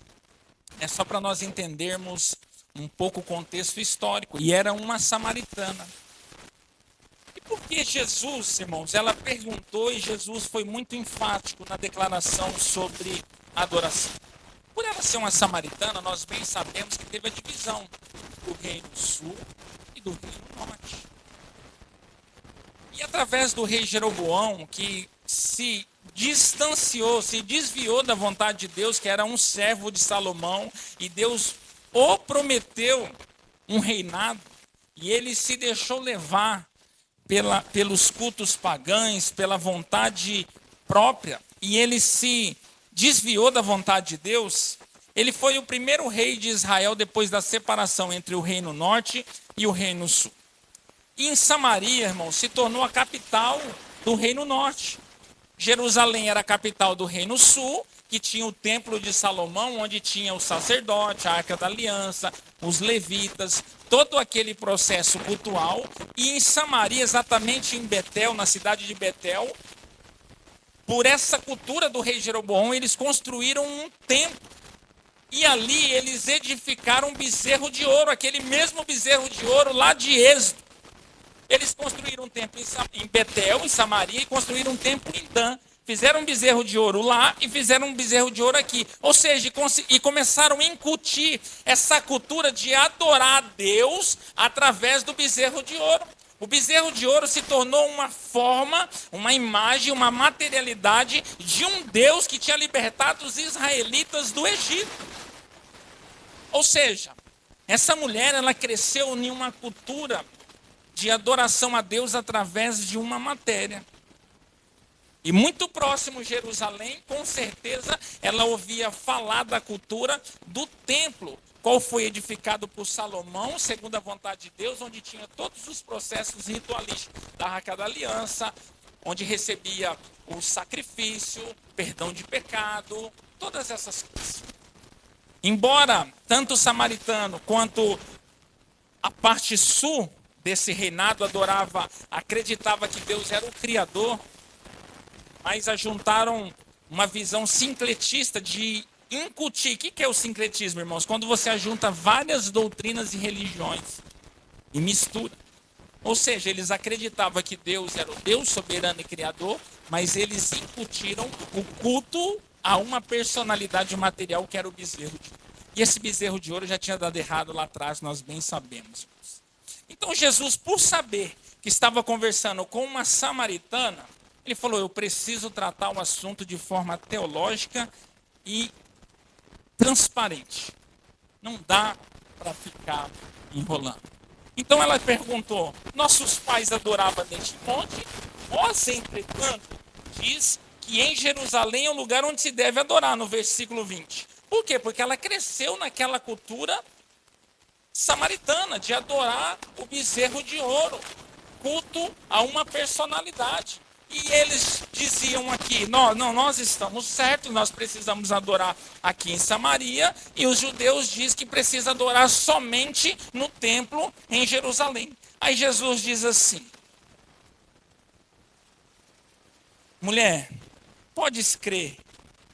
É só para nós entendermos um pouco o contexto histórico. E era uma samaritana. E por que Jesus, irmãos, ela perguntou e Jesus foi muito enfático na declaração sobre adoração? Por ela ser uma samaritana, nós bem sabemos que teve a divisão do reino sul e do reino norte. E através do rei Jeroboão, que se distanciou, se desviou da vontade de Deus, que era um servo de Salomão, e Deus o prometeu um reinado, e ele se deixou levar pelos cultos pagãos, pela vontade própria, e ele se desviou da vontade de Deus. Ele foi o primeiro rei de Israel depois da separação entre o reino norte e o reino sul. E em Samaria, irmão, se tornou a capital do reino norte. Jerusalém era a capital do reino sul, que tinha o templo de Salomão, onde tinha o sacerdote, a arca da aliança, os levitas, todo aquele processo cultual, e em Samaria, exatamente em Betel, na cidade de Betel, por essa cultura do rei Jeroboão, eles construíram um templo. E ali eles edificaram um bezerro de ouro, aquele mesmo bezerro de ouro lá de Êxodo. Eles construíram um templo em Betel, em Samaria, e construíram um templo em Dan. Fizeram um bezerro de ouro lá e fizeram um bezerro de ouro aqui. Ou seja, e começaram a incutir essa cultura de adorar a Deus através do bezerro de ouro. O bezerro de ouro se tornou uma forma, uma imagem, uma materialidade de um Deus que tinha libertado os israelitas do Egito. Ou seja, essa mulher, ela cresceu em uma cultura de adoração a Deus através de uma matéria. E muito próximo de Jerusalém, com certeza, ela ouvia falar da cultura do templo, qual foi edificado por Salomão, segundo a vontade de Deus, onde tinha todos os processos ritualísticos da Arca da Aliança, onde recebia o sacrifício, perdão de pecado, todas essas coisas. Embora tanto o samaritano quanto a parte sul desse reinado acreditava que Deus era o Criador, mas ajuntaram uma visão sincretista de incutir. O que é o sincretismo, irmãos? Quando você ajunta várias doutrinas e religiões e mistura. Ou seja, eles acreditavam que Deus era o Deus soberano e criador, mas eles incutiram o culto a uma personalidade material que era o bezerro de ouro. E esse bezerro de ouro já tinha dado errado lá atrás, nós bem sabemos. Então Jesus, por saber que estava conversando com uma samaritana, ele falou, eu preciso tratar o assunto de forma teológica e transparente. Não dá para ficar enrolando. Então ela perguntou, nossos pais adoravam neste monte? Vós, entretanto, diz que em Jerusalém é o lugar onde se deve adorar, no versículo 20. Por quê? Porque ela cresceu naquela cultura samaritana de adorar o bezerro de ouro, culto a uma personalidade. E eles diziam aqui, nós estamos certos, nós precisamos adorar aqui em Samaria, e os judeus dizem que precisa adorar somente no templo em Jerusalém. Aí Jesus diz assim, mulher, podes crer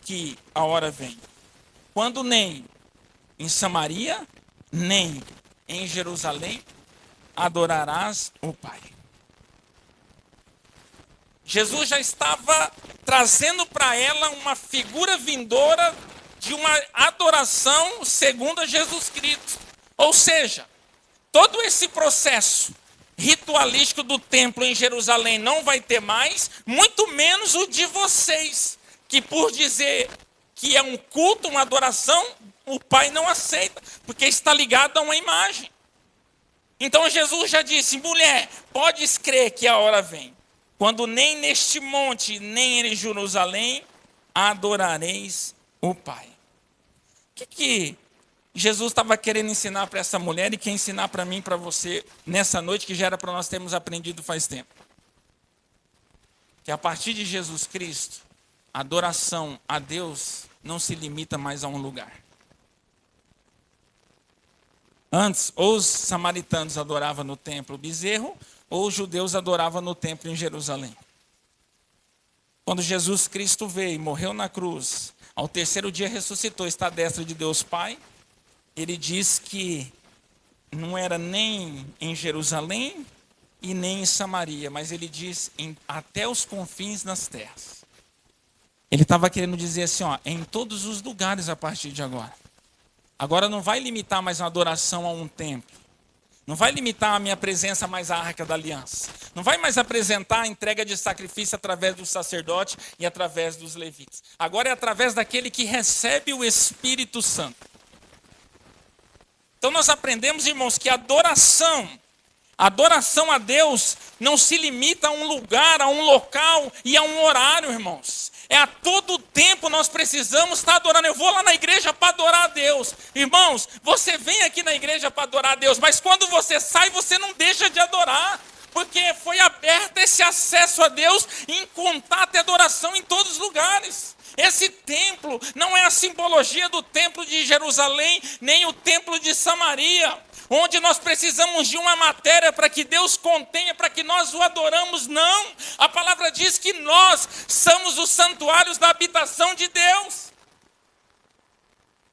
que a hora vem, quando nem em Samaria, nem em Jerusalém adorarás o Pai. Jesus já estava trazendo para ela uma figura vindoura de uma adoração segundo a Jesus Cristo. Ou seja, todo esse processo ritualístico do templo em Jerusalém não vai ter mais, muito menos o de vocês, que por dizer que é um culto, uma adoração, o Pai não aceita, porque está ligado a uma imagem. Então Jesus já disse, mulher, podes crer que a hora vem, quando nem neste monte, nem em Jerusalém, adorareis o Pai. O que Jesus estava querendo ensinar para essa mulher e quer ensinar para mim e para você nessa noite, que já era para nós termos aprendido faz tempo? Que a partir de Jesus Cristo, a adoração a Deus não se limita mais a um lugar. Antes, ou os samaritanos adoravam no templo o bezerro, ou os judeus adoravam no templo em Jerusalém. Quando Jesus Cristo veio e morreu na cruz, ao terceiro dia ressuscitou, está à destra de Deus Pai, ele diz que não era nem em Jerusalém e nem em Samaria, mas ele diz até os confins das terras. Ele estava querendo dizer assim, em todos os lugares a partir de agora. Agora não vai limitar mais a adoração a um templo. Não vai limitar a minha presença mais à Arca da Aliança. Não vai mais apresentar a entrega de sacrifício através do sacerdote e através dos levitas. Agora é através daquele que recebe o Espírito Santo. Então nós aprendemos, irmãos, que a adoração a Deus não se limita a um lugar, a um local e a um horário, irmãos. É a todo tempo nós precisamos estar adorando. Eu vou lá na igreja para adorar a Deus. Irmãos, você vem aqui na igreja para adorar a Deus, mas quando você sai, você não deixa de adorar. Porque foi aberto esse acesso a Deus em contato e adoração em todos os lugares. Esse templo não é a simbologia do templo de Jerusalém, nem o templo de Samaria. onde nós precisamos de uma matéria para que Deus contenha, para que nós o adoramos. Não, a palavra diz que nós somos os santuários da habitação de Deus.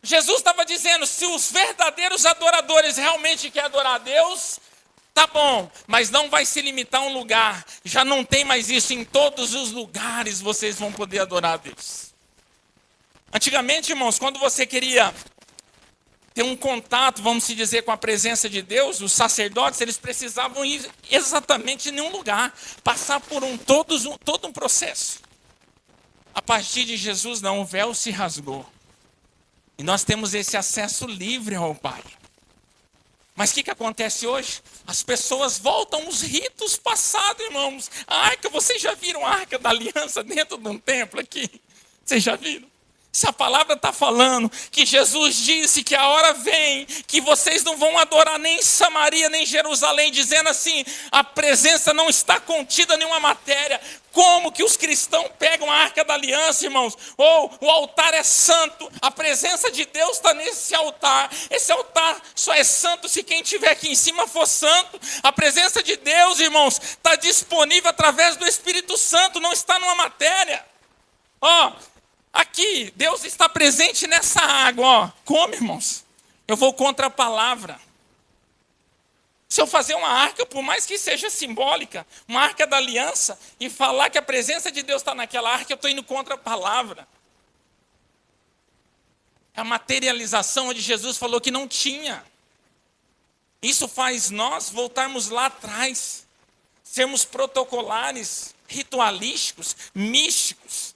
Jesus estava dizendo, se os verdadeiros adoradores realmente querem adorar a Deus, tá bom, mas não vai se limitar a um lugar. Já não tem mais isso, em todos os lugares vocês vão poder adorar a Deus. Antigamente, irmãos, quando você queria ter um contato, vamos se dizer, com a presença de Deus, os sacerdotes, eles precisavam ir exatamente em nenhum lugar, passar por todo um processo. A partir de Jesus, não, o véu se rasgou. E nós temos esse acesso livre ao Pai. Mas o que acontece hoje? As pessoas voltam aos ritos passados, irmãos. A arca, vocês já viram a arca da aliança dentro de um templo aqui? Vocês já viram? Se a palavra está falando que Jesus disse que a hora vem, que vocês não vão adorar nem em Samaria, nem em Jerusalém, dizendo assim, a presença não está contida em nenhuma matéria. Como que os cristãos pegam a arca da aliança, irmãos? Ou o altar é santo, a presença de Deus está nesse altar. Esse altar só é santo se quem estiver aqui em cima for santo. A presença de Deus, irmãos, está disponível através do Espírito Santo, não está numa matéria. Aqui, Deus está presente nessa água, Como, irmãos? Eu vou contra a palavra. Se eu fazer uma arca, por mais que seja simbólica, uma arca da aliança, e falar que a presença de Deus está naquela arca, eu estou indo contra a palavra. A materialização onde Jesus falou que não tinha. Isso faz nós voltarmos lá atrás, sermos protocolares, ritualísticos, místicos.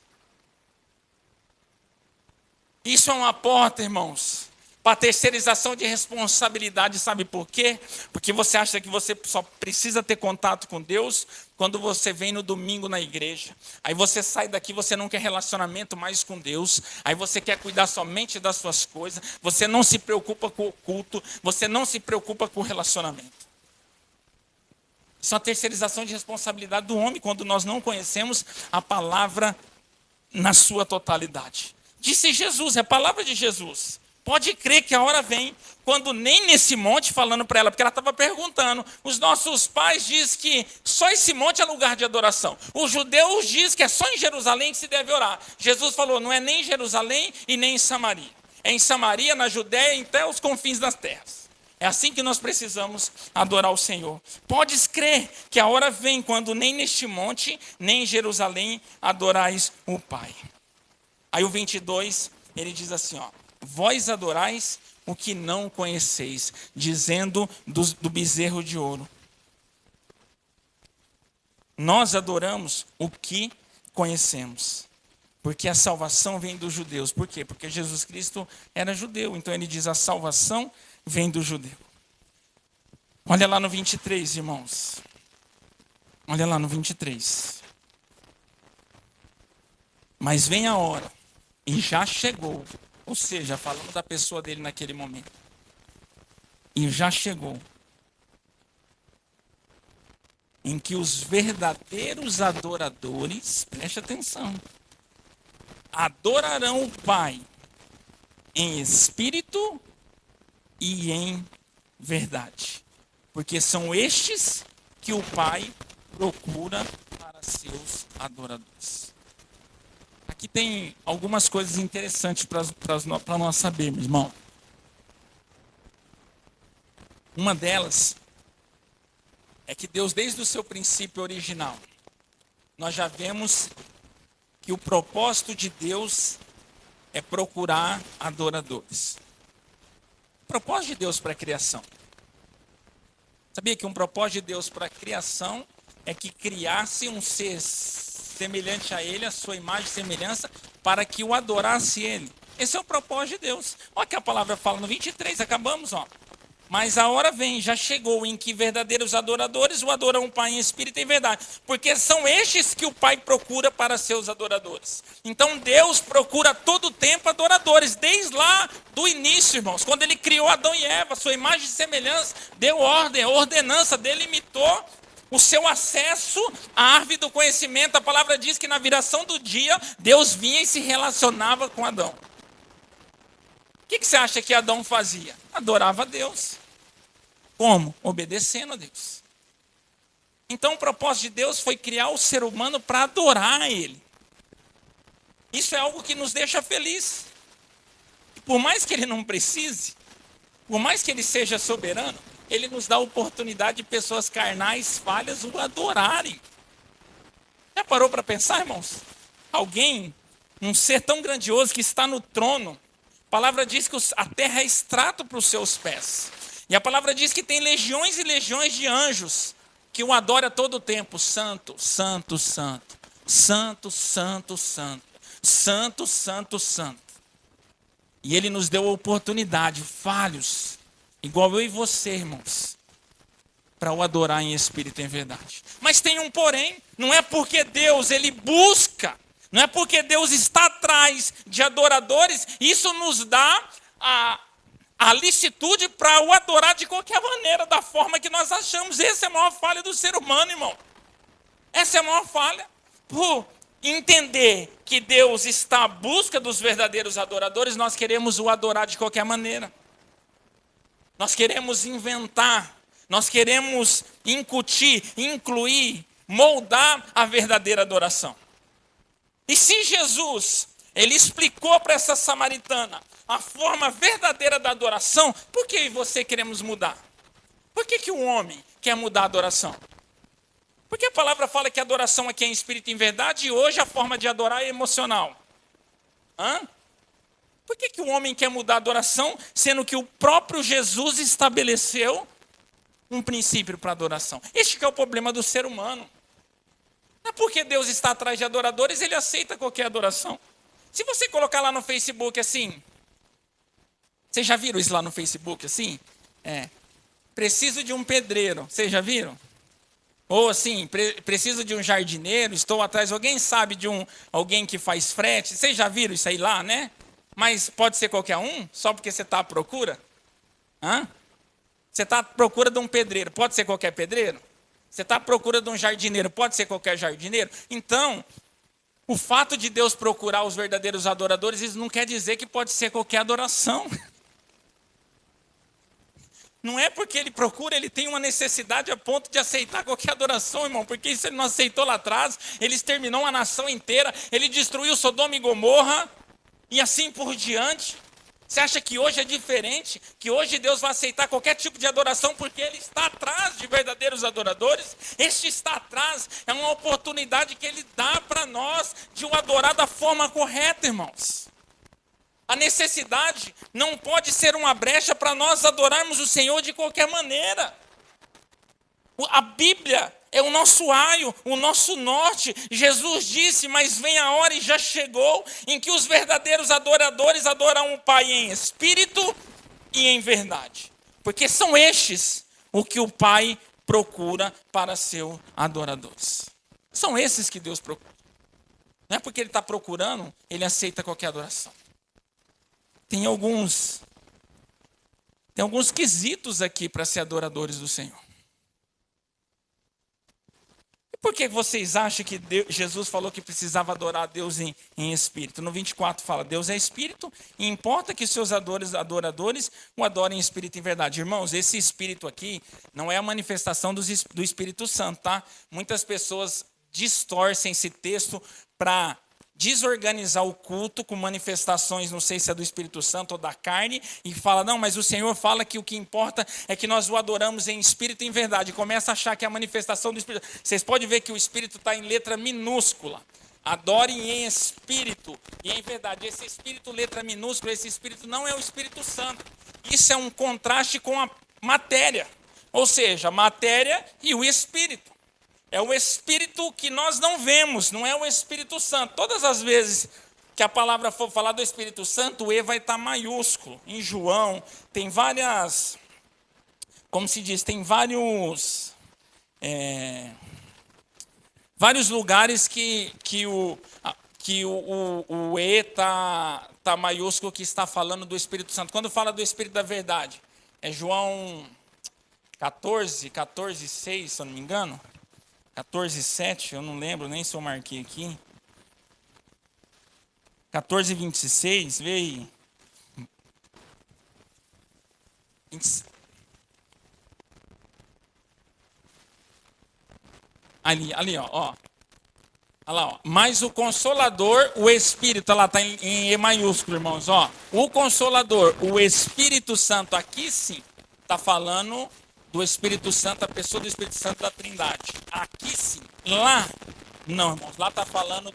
Isso é uma porta, irmãos, para a terceirização de responsabilidade. Sabe por quê? Porque você acha que você só precisa ter contato com Deus quando você vem no domingo na igreja. Aí você sai daqui, você não quer relacionamento mais com Deus. Aí você quer cuidar somente das suas coisas. Você não se preocupa com o culto. Você não se preocupa com o relacionamento. Isso é uma terceirização de responsabilidade do homem quando nós não conhecemos a palavra na sua totalidade. Disse Jesus, é a palavra de Jesus. Pode crer que a hora vem, quando nem nesse monte, falando para ela, porque ela estava perguntando, os nossos pais dizem que só esse monte é lugar de adoração. Os judeus dizem que é só em Jerusalém que se deve orar. Jesus falou, não é nem em Jerusalém e nem em Samaria. É em Samaria, na Judéia, até os confins das terras. É assim que nós precisamos adorar o Senhor. Podes crer que a hora vem, quando nem neste monte, nem em Jerusalém adorais o Pai. Aí o 22, ele diz assim, vós adorais o que não conheceis, dizendo do bezerro de ouro. Nós adoramos o que conhecemos, porque a salvação vem dos judeus. Por quê? Porque Jesus Cristo era judeu, então ele diz, a salvação vem do judeu. Olha lá no 23, irmãos. Olha lá no 23. Mas vem a hora, e já chegou, ou seja, falando da pessoa dele naquele momento. E já chegou, em que os verdadeiros adoradores, preste atenção, adorarão o Pai em espírito e em verdade. Porque são estes que o Pai procura para seus adoradores. Aqui tem algumas coisas interessantes para nós sabermos, irmão. Uma delas é que Deus, desde o seu princípio original, nós já vemos que o propósito de Deus é procurar adoradores. O propósito de Deus para a criação. Sabia que um propósito de Deus para a criação é que criasse um ser semelhante a ele, a sua imagem e semelhança, para que o adorasse ele. Esse é o propósito de Deus. Olha que a palavra fala no 23, acabamos, Mas a hora vem, já chegou, em que verdadeiros adoradores o adoram o Pai em espírito e em verdade. Porque são estes que o Pai procura para seus adoradores. Então Deus procura todo o tempo adoradores, desde lá do início, irmãos. Quando ele criou Adão e Eva, sua imagem e semelhança, deu ordem, ordenança, delimitou o seu acesso à árvore do conhecimento. A palavra diz que na viração do dia, Deus vinha e se relacionava com Adão. O que você acha que Adão fazia? Adorava a Deus. Como? Obedecendo a Deus. Então o propósito de Deus foi criar o ser humano para adorar a Ele. Isso é algo que nos deixa felizes. Por mais que Ele não precise, por mais que Ele seja soberano, Ele nos dá a oportunidade de pessoas carnais, falhas, o adorarem. Já parou para pensar, irmãos? Alguém, um ser tão grandioso que está no trono, a palavra diz que a terra é estrato para os seus pés. E a palavra diz que tem legiões e legiões de anjos que o adoram a todo tempo. Santo, santo, santo. Santo, santo, santo. Santo, santo, santo. E Ele nos deu a oportunidade, falhos, igual eu e você, irmãos, para o adorar em espírito e em verdade. Mas tem um porém, não é porque Deus, Ele busca, não é porque Deus está atrás de adoradores, isso nos dá a licitude para o adorar de qualquer maneira, da forma que nós achamos. Essa é a maior falha do ser humano, irmão. Essa é a maior falha. Por entender que Deus está à busca dos verdadeiros adoradores, nós queremos o adorar de qualquer maneira. Nós queremos inventar, nós queremos incutir, incluir, moldar a verdadeira adoração. E se Jesus, Ele explicou para essa samaritana a forma verdadeira da adoração, por que você queremos mudar? Por que o homem quer mudar a adoração? Porque a palavra fala que a adoração aqui é em espírito e em verdade, e hoje a forma de adorar é emocional. Por que o homem quer mudar a adoração, sendo que o próprio Jesus estabeleceu um princípio para a adoração? Este que é o problema do ser humano. Não é porque Deus está atrás de adoradores, Ele aceita qualquer adoração. Se você colocar lá no Facebook assim, vocês já viram isso lá no Facebook assim? Preciso de um pedreiro, vocês já viram? Ou assim, preciso de um jardineiro, estou atrás, alguém sabe de alguém que faz frete? Vocês já viram isso aí lá, né? Mas pode ser qualquer um, só porque você está à procura? Você está à procura de um pedreiro, pode ser qualquer pedreiro? Você está à procura de um jardineiro, pode ser qualquer jardineiro? Então, o fato de Deus procurar os verdadeiros adoradores, isso não quer dizer que pode ser qualquer adoração. Não é porque Ele procura, Ele tem uma necessidade a ponto de aceitar qualquer adoração, irmão. Porque isso Ele não aceitou lá atrás, Ele exterminou uma nação inteira, Ele destruiu Sodoma e Gomorra, e assim por diante. Você acha que hoje é diferente? Que hoje Deus vai aceitar qualquer tipo de adoração porque Ele está atrás de verdadeiros adoradores? Este está atrás é uma oportunidade que Ele dá para nós de o adorar da forma correta, irmãos. A necessidade não pode ser uma brecha para nós adorarmos o Senhor de qualquer maneira. A Bíblia é o nosso aio, o nosso norte. Jesus disse, mas vem a hora e já chegou, em que os verdadeiros adoradores adoram o Pai em espírito e em verdade. Porque são estes o que o Pai procura para seus adoradores. São esses que Deus procura. Não é porque Ele está procurando, Ele aceita qualquer adoração. Tem alguns quesitos aqui para ser adoradores do Senhor. E por que vocês acham que Jesus falou que precisava adorar a Deus em espírito? No 24 fala, Deus é espírito e importa que seus adoradores o adorem em espírito e em verdade. Irmãos, esse espírito aqui não é a manifestação do Espírito Santo, tá? Muitas pessoas distorcem esse texto para desorganizar o culto com manifestações, não sei se é do Espírito Santo ou da carne, e fala, não, mas o Senhor fala que o que importa é que nós o adoramos em espírito e em verdade. Começa a achar que é a manifestação do Espírito. Vocês podem ver que o Espírito está em letra minúscula. Adorem em espírito e em verdade. Esse espírito, letra minúscula, esse espírito não é o Espírito Santo. Isso é um contraste com a matéria, ou seja, a matéria e o espírito. É o Espírito que nós não vemos, não é o Espírito Santo. Todas as vezes que a palavra for falar do Espírito Santo, o E vai estar maiúsculo. Em João, tem várias, como se diz, tem vários lugares que o E está maiúsculo, que está falando do Espírito Santo. Quando fala do Espírito da verdade, é João 14, 6, se eu não me engano. 14:7, eu não lembro nem se eu marquei aqui. 14:26, vê aí. Ali, ó. Olha lá, ó. Mas o Consolador, o Espírito, olha lá, está em E maiúsculo, irmãos, ó. O Consolador, o Espírito Santo, aqui sim, está falando do Espírito Santo, a pessoa do Espírito Santo da Trindade. Aqui sim. Lá, não, irmãos, lá está falando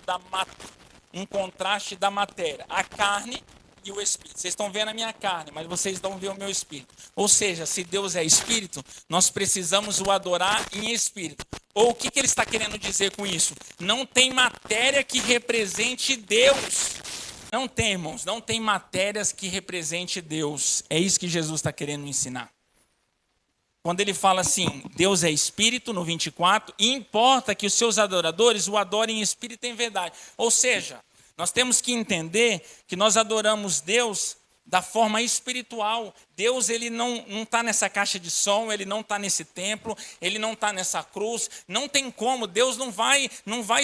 um contraste da matéria. A carne e o Espírito. Vocês estão vendo a minha carne, mas vocês não veem o meu Espírito. Ou seja, se Deus é Espírito, nós precisamos o adorar em Espírito. Ou o que ele está querendo dizer com isso? Não tem matéria que represente Deus. Não tem, irmãos. Não tem matérias que represente Deus. É isso que Jesus está querendo ensinar. Quando ele fala assim, Deus é Espírito, no 24, e importa que os seus adoradores o adorem em Espírito e em verdade. Ou seja, nós temos que entender que nós adoramos Deus da forma espiritual. Deus, ele não está nessa caixa de som, ele não está nesse templo, ele não está nessa cruz. Não tem como, Deus não vai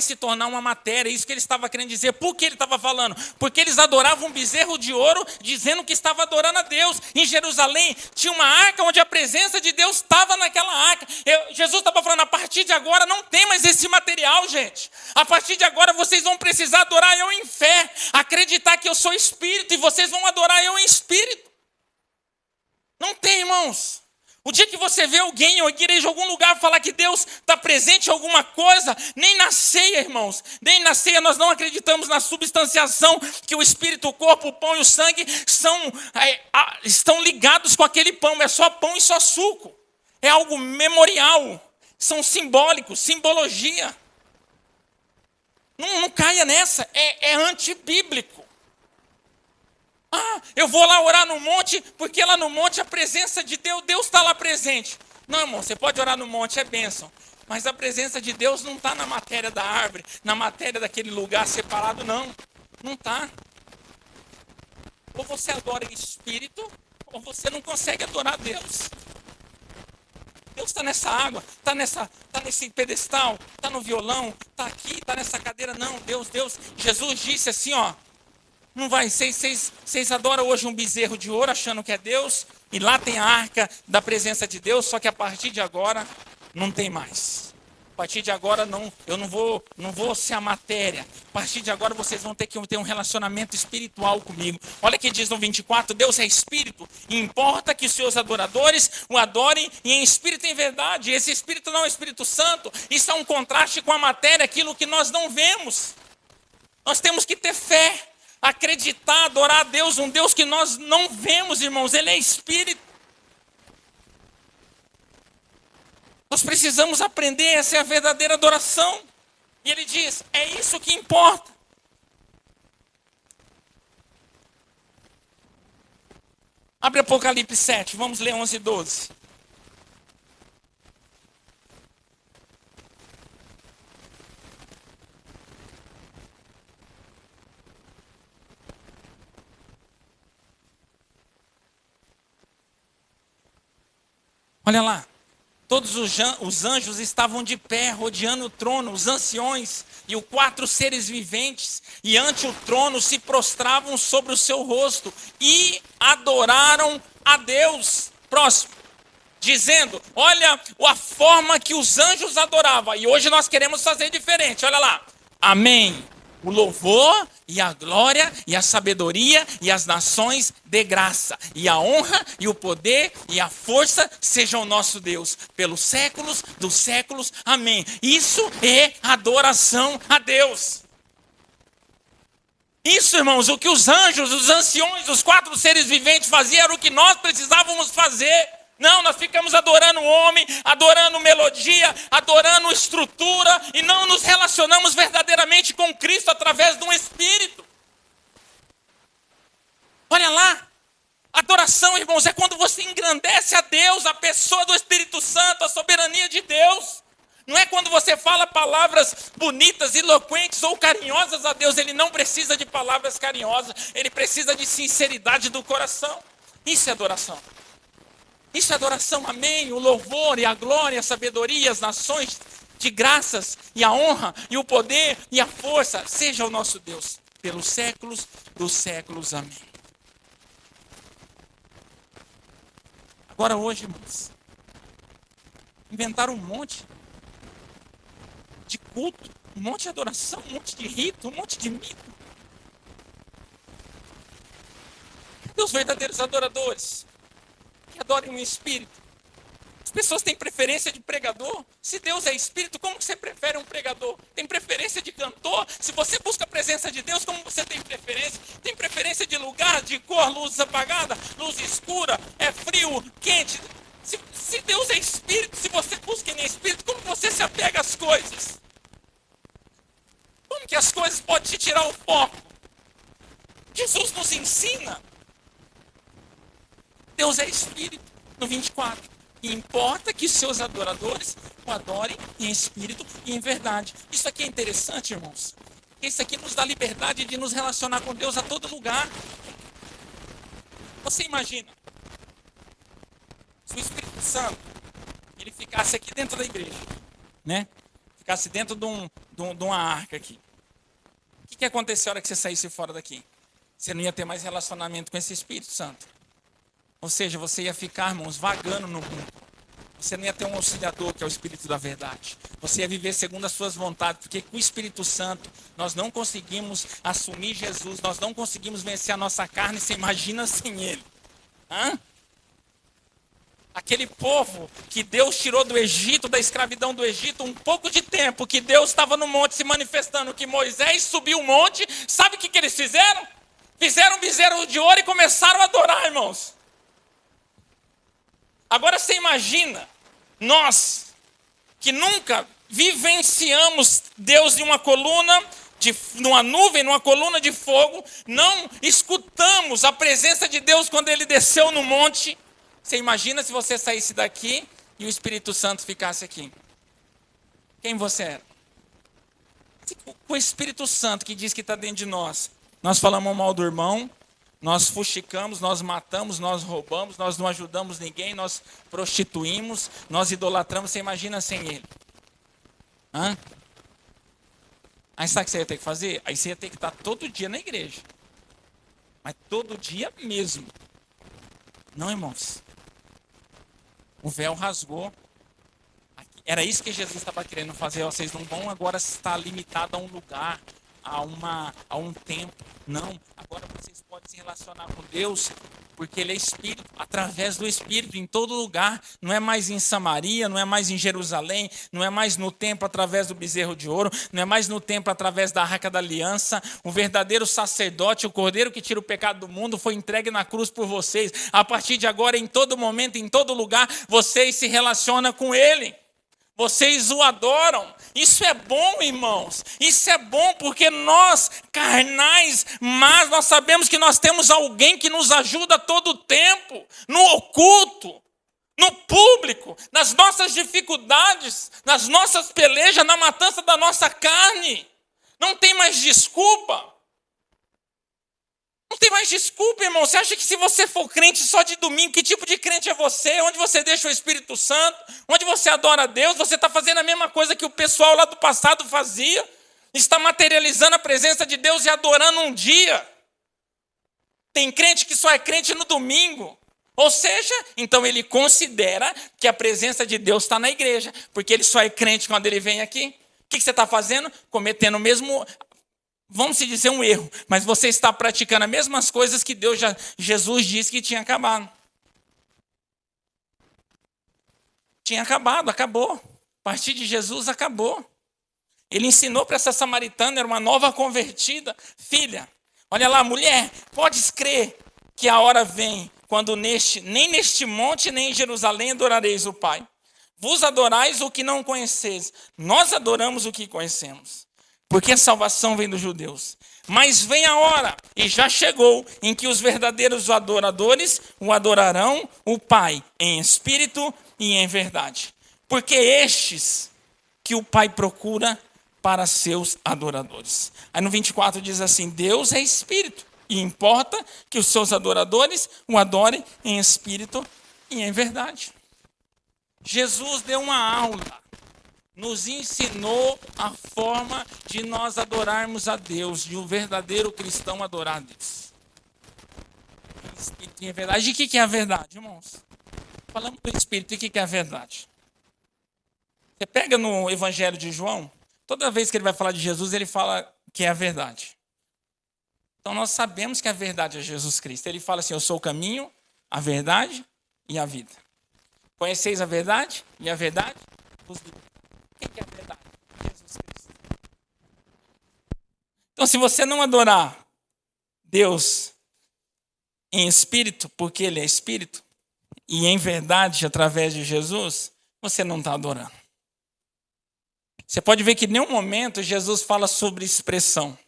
se tornar uma matéria. Isso que ele estava querendo dizer. Por que ele estava falando? Porque eles adoravam um bezerro de ouro, dizendo que estava adorando a Deus. Em Jerusalém tinha uma arca onde a presença de Deus estava naquela arca. Jesus estava falando, a partir de agora não tem mais esse material, gente. A partir de agora vocês vão precisar adorar eu em fé, acreditar que eu sou Espírito e vocês vão adorar eu em Espírito. Não tem, irmãos. O dia que você vê alguém ou igreja em algum lugar falar que Deus está presente em alguma coisa, nem na ceia, irmãos, nem na ceia nós não acreditamos na substanciação que o Espírito, o corpo, o pão e o sangue estão ligados com aquele pão. É só pão e só suco. É algo memorial. São simbólicos, simbologia. Não caia nessa. É antibíblico. Eu vou lá orar no monte, porque lá no monte a presença de Deus está lá presente. Não, irmão, você pode orar no monte, é bênção. Mas a presença de Deus não está na matéria da árvore, na matéria daquele lugar separado, não. Não está. Ou você adora em espírito, ou você não consegue adorar Deus. Deus está nessa água, está nesse pedestal, está no violão, está aqui, está nessa cadeira. Não, Deus. Jesus disse assim, ó. Não vai, vocês adoram hoje um bezerro de ouro achando que é Deus, e lá tem a arca da presença de Deus, só que a partir de agora não tem mais. A partir de agora eu não vou ser a matéria. A partir de agora vocês vão ter que ter um relacionamento espiritual comigo. Olha que diz no 24, Deus é Espírito, e importa que os seus adoradores o adorem em espírito e em verdade. Esse Espírito não é o Espírito Santo, isso é um contraste com a matéria, aquilo que nós não vemos. Nós temos que ter fé. Acreditar, adorar a Deus, um Deus que nós não vemos, irmãos, Ele é Espírito. Nós precisamos aprender, essa é a verdadeira adoração. E ele diz, é isso que importa. Abre Apocalipse 7, vamos ler 11 e 12. Olha lá, todos os anjos estavam de pé, rodeando o trono, os anciões e os 4 seres viventes, e ante o trono se prostravam sobre o seu rosto e adoraram a Deus. Próximo, dizendo, olha a forma que os anjos adoravam, e hoje nós queremos fazer diferente, olha lá. Amém. O louvor e a glória e a sabedoria e as nações de graça e a honra e o poder e a força sejam o nosso Deus pelos séculos dos séculos. Amém. Isso é adoração a Deus. Isso, irmãos, o que os anjos, os anciões, os 4 seres viventes faziam era o que nós precisávamos fazer. Não, nós ficamos adorando o homem, adorando melodia, adorando estrutura, e não nos relacionamos verdadeiramente com Cristo através de um Espírito. Olha lá, adoração, irmãos, é quando você engrandece a Deus, a pessoa do Espírito Santo, a soberania de Deus. Não é quando você fala palavras bonitas, eloquentes ou carinhosas a Deus. Ele não precisa de palavras carinhosas, ele precisa de sinceridade do coração. Isso é adoração. Isso é adoração, amém. O louvor e a glória, a sabedoria, as nações de graças e a honra e o poder e a força seja o nosso Deus pelos séculos dos séculos, amém. Agora hoje, irmãos, inventaram um monte. culto, um monte de adoração, um monte de rito, um monte de mito. Cadê os verdadeiros adoradores que adoram o Espírito? As pessoas têm preferência de pregador. Se Deus é Espírito, como você prefere um pregador? Tem preferência de cantor? Se você busca a presença de Deus, como você tem preferência? Tem preferência de lugar, de cor, luz apagada, luz escura, é frio, quente? Se Deus é Espírito, se você busca em Espírito, como você se apega às coisas? Como que as coisas podem te tirar o foco? Jesus nos ensina. Deus é Espírito. No 24. E importa que seus adoradores o adorem em espírito e em verdade. Isso aqui é interessante, irmãos. Isso aqui nos dá liberdade de nos relacionar com Deus a todo lugar. Você imagina, se o Espírito Santo ele ficasse aqui dentro da igreja, né? Ficasse dentro de uma arca aqui. O que aconteceu na hora que você saísse fora daqui? Você não ia ter mais relacionamento com esse Espírito Santo. Ou seja, você ia ficar, irmãos, vagando no mundo. Você não ia ter um auxiliador, que é o Espírito da verdade. Você ia viver segundo as suas vontades, porque com o Espírito Santo nós não conseguimos assumir Jesus, nós não conseguimos vencer a nossa carne, você imagina sem Ele. Hã? Aquele povo que Deus tirou do Egito, da escravidão do Egito, um pouco de tempo que Deus estava no monte se manifestando, que Moisés subiu o monte, sabe o que eles fizeram? Fizeram um bezerro de ouro e começaram a adorar, irmãos. Agora você imagina, nós que nunca vivenciamos Deus em uma coluna, numa nuvem, numa coluna de fogo, não escutamos a presença de Deus quando Ele desceu no monte. Você imagina se você saísse daqui e o Espírito Santo ficasse aqui? Quem você era? O Espírito Santo que diz que está dentro de nós. Nós falamos mal do irmão, nós fuxicamos, nós matamos, nós roubamos, nós não ajudamos ninguém, nós prostituímos, nós idolatramos. Você imagina sem Ele? Hã? Aí sabe o que você ia ter que fazer? Aí você ia ter que estar todo dia na igreja. Mas todo dia mesmo. Não, irmãos. O véu rasgou. Era isso que Jesus estava querendo fazer. Vocês não vão agora estar limitados a um lugar, a um tempo. Não. Agora vocês podem se relacionar com Deus, porque Ele é Espírito, através do Espírito, em todo lugar. Não é mais em Samaria, não é mais em Jerusalém, não é mais no templo através do bezerro de ouro, não é mais no templo através da arca da aliança. O verdadeiro sacerdote, o cordeiro que tira o pecado do mundo, foi entregue na cruz por vocês. A partir de agora, em todo momento, em todo lugar, vocês se relacionam com Ele. Vocês o adoram. Isso é bom, irmãos. Isso é bom porque nós, carnais, mas nós sabemos que nós temos alguém que nos ajuda a todo tempo, no oculto, no público, nas nossas dificuldades, nas nossas pelejas, na matança da nossa carne. Não tem mais desculpa. Não tem mais desculpa, irmão. Você acha que se você for crente só de domingo, que tipo de crente é você? Onde você deixa o Espírito Santo? Onde você adora a Deus? Você está fazendo a mesma coisa que o pessoal lá do passado fazia. Está materializando a presença de Deus e adorando um dia. Tem crente que só é crente no domingo. Ou seja, então ele considera que a presença de Deus está na igreja. Porque ele só é crente quando ele vem aqui. O que você está fazendo? Cometendo o mesmo... Vamos se dizer um erro, mas você está praticando as mesmas coisas que Jesus disse que tinha acabado. Tinha acabado, acabou. A partir de Jesus, acabou. Ele ensinou para essa samaritana, era uma nova convertida. Filha, olha lá, mulher, podes crer que a hora vem, quando nem neste monte, nem em Jerusalém adorareis o Pai. Vos adorais o que não conheceis. Nós adoramos o que conhecemos. Porque a salvação vem dos judeus. Mas vem a hora, e já chegou, em que os verdadeiros adoradores o adorarão o Pai em espírito e em verdade. Porque estes que o Pai procura para seus adoradores. Aí no 24 diz assim, Deus é espírito, e importa que os seus adoradores o adorem em espírito e em verdade. Jesus deu uma aula. Nos ensinou a forma de nós adorarmos a Deus, de um verdadeiro cristão adorar a Deus. Espírito e a verdade. E o que é a verdade, irmãos? Falamos do Espírito, e o que é a verdade? Você pega no Evangelho de João, Toda vez que ele vai falar de Jesus, ele fala que é a verdade. Então nós sabemos que a verdade é Jesus Cristo. Ele fala assim, eu sou o caminho, a verdade e a vida. Conheceis a verdade e a verdade vos liberta. Quem que é a verdade? Jesus Cristo. Então se você não adorar Deus em espírito, porque ele é espírito, e em verdade através de Jesus, você não está adorando. Você pode ver que em nenhum momento Jesus fala sobre expressão.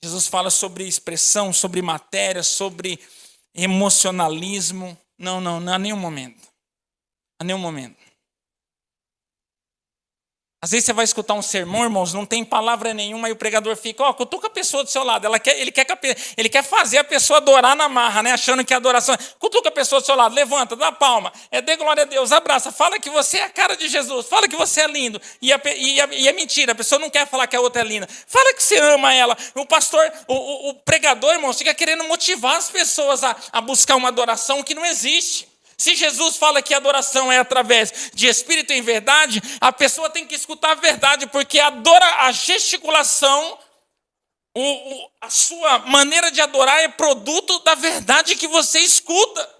Jesus fala sobre expressão, sobre matéria, sobre emocionalismo. Não, a nenhum momento. A nenhum momento. Às vezes você vai escutar um sermão, irmãos, não tem palavra nenhuma e o pregador fica, cutuca a pessoa do seu lado. Ele quer fazer a pessoa adorar na marra, né? Achando que a adoração... Cutuca a pessoa do seu lado, levanta, dá palma, dê glória a Deus, abraça, fala que você é a cara de Jesus, fala que você é lindo. E é mentira, a pessoa não quer falar que a outra é linda. Fala que você ama ela. O pastor, o pregador, irmãos, fica querendo motivar as pessoas a buscar uma adoração que não existe. Se Jesus fala que a adoração é através de espírito em verdade, a pessoa tem que escutar a verdade, porque a gesticulação, a sua maneira de adorar é produto da verdade que você escuta.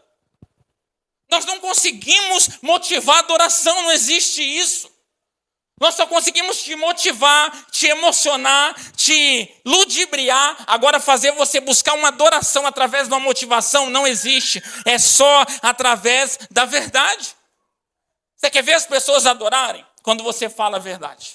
Nós não conseguimos motivar a adoração, não existe isso. Nós só conseguimos te motivar, te emocionar, te ludibriar. Agora fazer você buscar uma adoração através de uma motivação não existe. É só através da verdade. Você quer ver as pessoas adorarem? Quando você fala a verdade.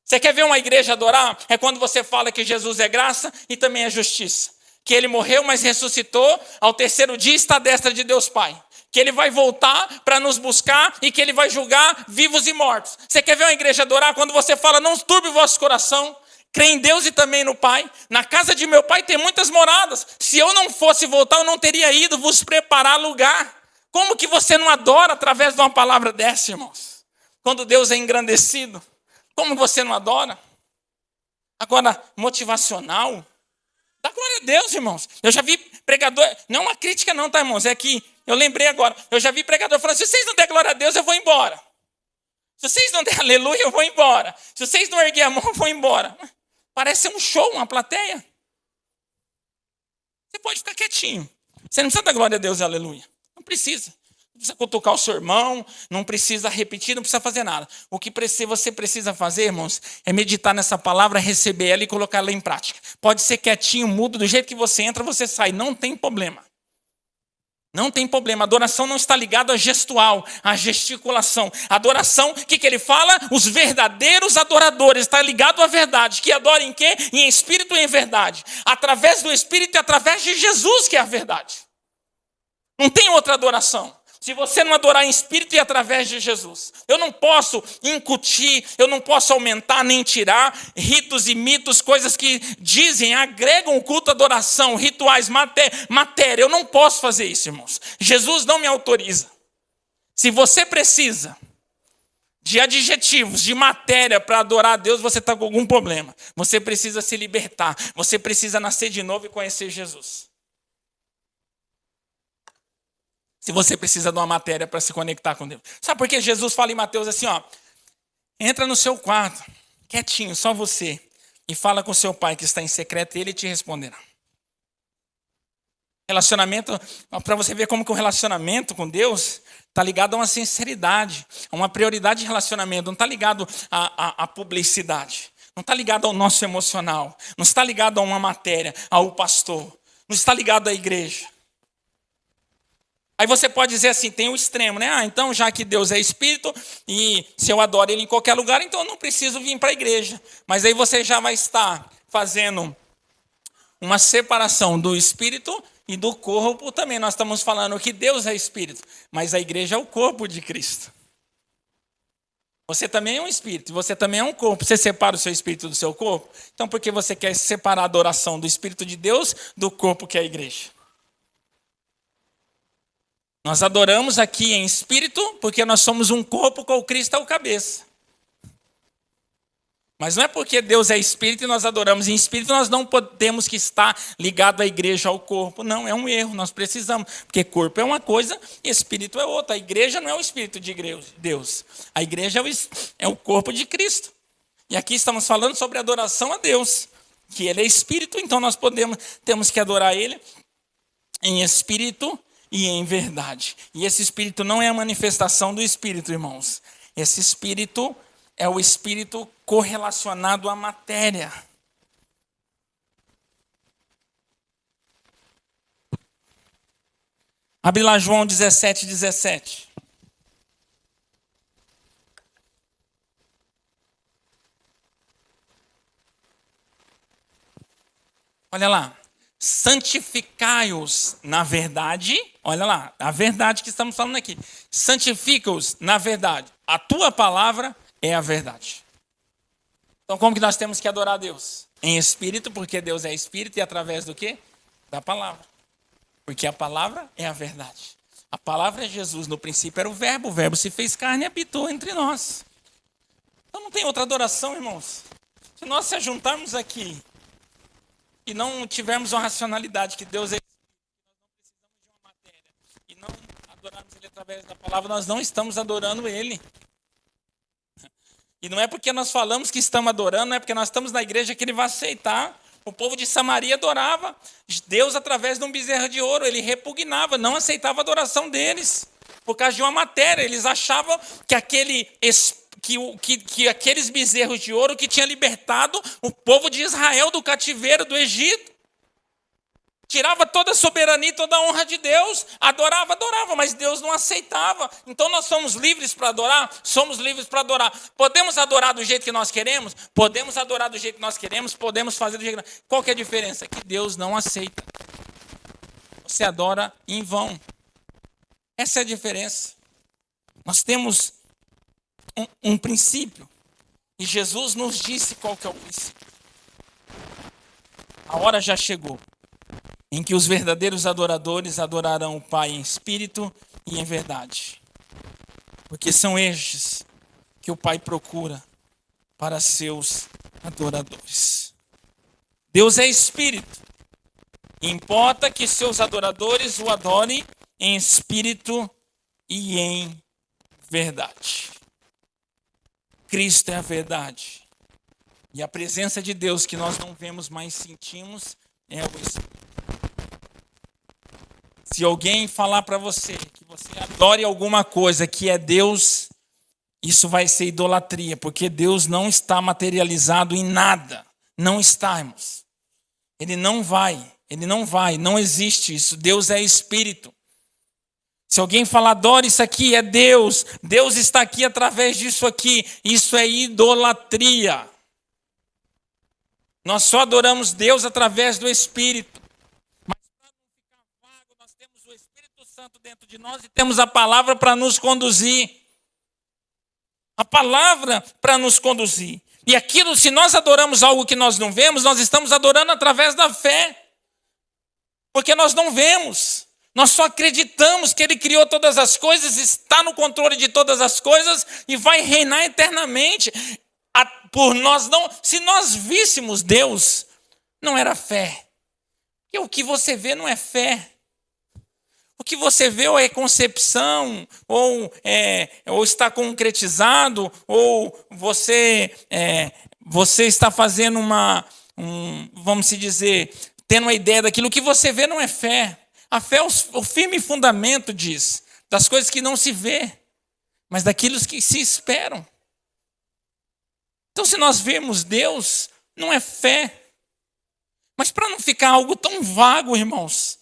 Você quer ver uma igreja adorar? É quando você fala que Jesus é graça e também é justiça. Que ele morreu, mas ressuscitou. Ao terceiro dia está à destra de Deus Pai. Que ele vai voltar para nos buscar e que ele vai julgar vivos e mortos. Você quer ver uma igreja adorar? Quando você fala, não turbe o vosso coração, crê em Deus e também no Pai. Na casa de meu Pai tem muitas moradas. Se eu não fosse voltar, eu não teria ido vos preparar lugar. Como que você não adora através de uma palavra dessa, irmãos? Quando Deus é engrandecido, como você não adora? Agora, motivacional, dá glória a Deus, irmãos. Eu já vi pregador, não é uma crítica não, tá, irmãos? É que eu lembrei agora, eu já vi pregador falando, se vocês não der glória a Deus, eu vou embora. Se vocês não der aleluia, eu vou embora. Se vocês não erguer a mão, eu vou embora. Parece um show, uma plateia. Você pode ficar quietinho. Você não precisa dar glória a Deus e aleluia. Não precisa. Não precisa cutucar o seu irmão, não precisa repetir, não precisa fazer nada. O que você precisa fazer, irmãos, é meditar nessa palavra, receber ela e colocar ela em prática. Pode ser quietinho, mudo, do jeito que você entra, você sai. Não tem problema. Não tem problema. A adoração não está ligada a gestual, a gesticulação. A adoração, o que ele fala? Os verdadeiros adoradores. Está ligado à verdade. Que adoram em quê? Em espírito e em verdade. Através do espírito e através de Jesus, que é a verdade. Não tem outra adoração. Se você não adorar em espírito e através de Jesus. Eu não posso incutir, eu não posso aumentar nem tirar ritos e mitos, coisas que dizem, agregam o culto à adoração, rituais, matéria. Eu não posso fazer isso, irmãos. Jesus não me autoriza. Se você precisa de adjetivos, de matéria para adorar a Deus, você está com algum problema. Você precisa se libertar. Você precisa nascer de novo e conhecer Jesus. Se você precisa de uma matéria para se conectar com Deus. Sabe por que Jesus fala em Mateus assim, entra no seu quarto, quietinho, só você, e fala com seu pai que está em secreto e ele te responderá. Relacionamento, para você ver como que o relacionamento com Deus está ligado a uma sinceridade, a uma prioridade de relacionamento, não está ligado à publicidade, não está ligado ao nosso emocional, não está ligado a uma matéria, ao pastor, não está ligado à igreja. Aí você pode dizer assim, tem o extremo, né? Então já que Deus é espírito e se eu adoro ele em qualquer lugar, então eu não preciso vir para a igreja. Mas aí você já vai estar fazendo uma separação do espírito e do corpo também. Nós estamos falando que Deus é espírito, mas a igreja é o corpo de Cristo. Você também é um espírito, você também é um corpo. Você separa o seu espírito do seu corpo? Então por que você quer separar a adoração do espírito de Deus do corpo que é a igreja? Nós adoramos aqui em espírito porque nós somos um corpo com o Cristo ao cabeça. Mas não é porque Deus é espírito e nós adoramos em espírito, nós não podemos que estar ligado à igreja, ao corpo. Não, é um erro, nós precisamos. Porque corpo é uma coisa e espírito é outra. A igreja não é o espírito de Deus. A igreja é o corpo de Cristo. E aqui estamos falando sobre adoração a Deus, que Ele é espírito, então nós temos que adorar Ele em espírito e em verdade. E esse espírito não é a manifestação do espírito, irmãos. Esse espírito é o espírito correlacionado à matéria. Abre lá João 17:17. Olha lá. Santificai-os na verdade. Olha lá, a verdade que estamos falando aqui. Santifica-os na verdade. A tua palavra é a verdade. Então, como que nós temos que adorar a Deus? Em espírito, porque Deus é espírito, e através do quê? Da palavra. Porque a palavra é a verdade. A palavra é Jesus. No princípio era o verbo se fez carne e habitou entre nós. Então não tem outra adoração, irmãos. Se nós se juntarmos aqui e não tivermos uma racionalidade que Deus é espírito, que nós não precisamos de uma matéria, e não adorarmos Ele através da palavra, nós não estamos adorando Ele. E não é porque nós falamos que estamos adorando, não é porque nós estamos na igreja que Ele vai aceitar. O povo de Samaria adorava Deus através de um bezerro de ouro. Ele repugnava, não aceitava a adoração deles, por causa de uma matéria. Eles achavam que aqueles bezerros de ouro que tinha libertado o povo de Israel do cativeiro do Egito. Tirava toda a soberania e toda a honra de Deus. Adorava, mas Deus não aceitava. Então nós somos livres para adorar? Somos livres para adorar. Podemos adorar do jeito que nós queremos? Podemos adorar do jeito que nós queremos, podemos fazer do jeito que nós... Qual que é a diferença? Que Deus não aceita. Você adora em vão. Essa é a diferença. Nós temos um princípio. E Jesus nos disse qual que é o princípio. A hora já chegou em que os verdadeiros adoradores adorarão o Pai em espírito e em verdade. Porque são estes que o Pai procura para seus adoradores. Deus é espírito. Importa que seus adoradores o adorem em espírito e em verdade. Cristo é a verdade. E a presença de Deus que nós não vemos, mas sentimos, é o Espírito. Se alguém falar para você que você adore alguma coisa que é Deus, isso vai ser idolatria, porque Deus não está materializado em nada. Não está, irmãos. Ele não vai, não existe isso. Deus é Espírito. Se alguém falar, adore isso aqui, é Deus. Deus está aqui através disso aqui. Isso é idolatria. Nós só adoramos Deus através do Espírito. Mas para não ficar vago, nós temos o Espírito Santo dentro de nós e temos a palavra para nos conduzir. A palavra para nos conduzir. E aquilo, se nós adoramos algo que nós não vemos, nós estamos adorando através da fé. Porque nós não vemos. Nós só acreditamos que Ele criou todas as coisas, está no controle de todas as coisas e vai reinar eternamente. Por nós não, se nós víssemos Deus, não era fé. Porque o que você vê não é fé. O que você vê ou é concepção, ou está concretizado, ou você está fazendo vamos se dizer, tendo uma ideia daquilo. O que você vê não é fé. A fé é o firme fundamento, diz, das coisas que não se vê, mas daquilo que se esperam. Então, se nós vemos Deus, não é fé. Mas para não ficar algo tão vago, irmãos,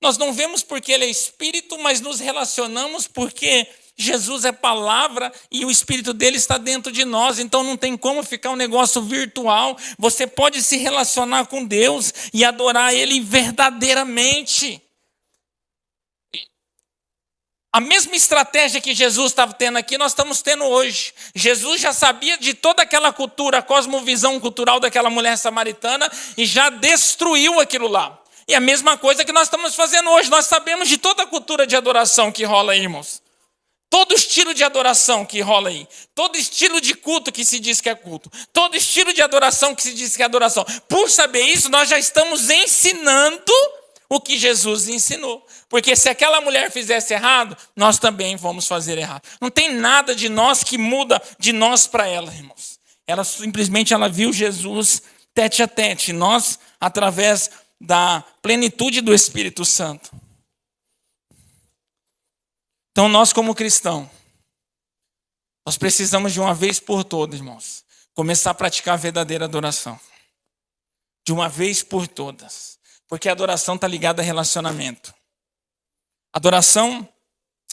nós não vemos porque Ele é Espírito, mas nos relacionamos porque Jesus é palavra e o Espírito dele está dentro de nós. Então não tem como ficar um negócio virtual. Você pode se relacionar com Deus e adorar Ele verdadeiramente. A mesma estratégia que Jesus estava tendo aqui, nós estamos tendo hoje. Jesus já sabia de toda aquela cultura, a cosmovisão cultural daquela mulher samaritana e já destruiu aquilo lá. E a mesma coisa que nós estamos fazendo hoje. Nós sabemos de toda a cultura de adoração que rola aí, irmãos. Todo estilo de adoração que rola aí, todo estilo de culto que se diz que é culto, todo estilo de adoração que se diz que é adoração. Por saber isso, nós já estamos ensinando o que Jesus ensinou. Porque se aquela mulher fizesse errado, nós também vamos fazer errado. Não tem nada de nós que muda de nós para ela, irmãos. Ela simplesmente viu Jesus tete a tete. Nós, através da plenitude do Espírito Santo. Então nós como cristãos, nós precisamos de uma vez por todas, irmãos, começar a praticar a verdadeira adoração. De uma vez por todas. Porque a adoração está ligada a relacionamento. Adoração,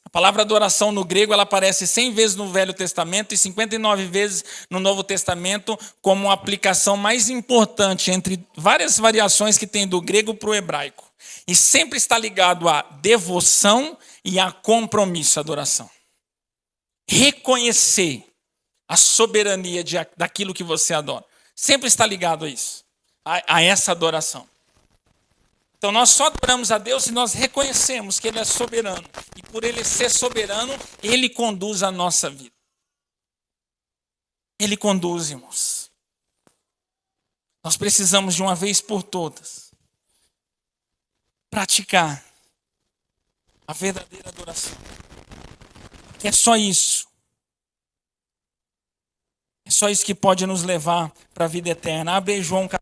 a palavra adoração no grego, ela aparece 100 vezes no Velho Testamento e 59 vezes no Novo Testamento como uma aplicação mais importante entre várias variações que tem do grego para o hebraico. E sempre está ligado a devoção e a compromisso, a adoração. Reconhecer a soberania daquilo que você adora. Sempre está ligado a isso, a essa adoração. Então nós só adoramos a Deus se nós reconhecemos que Ele é soberano. E por Ele ser soberano, Ele conduz a nossa vida. Ele conduz, irmãos. Nós precisamos de uma vez por todas praticar a verdadeira adoração. Que é só isso. É só isso que pode nos levar para a vida eterna. Abre aí João 14:6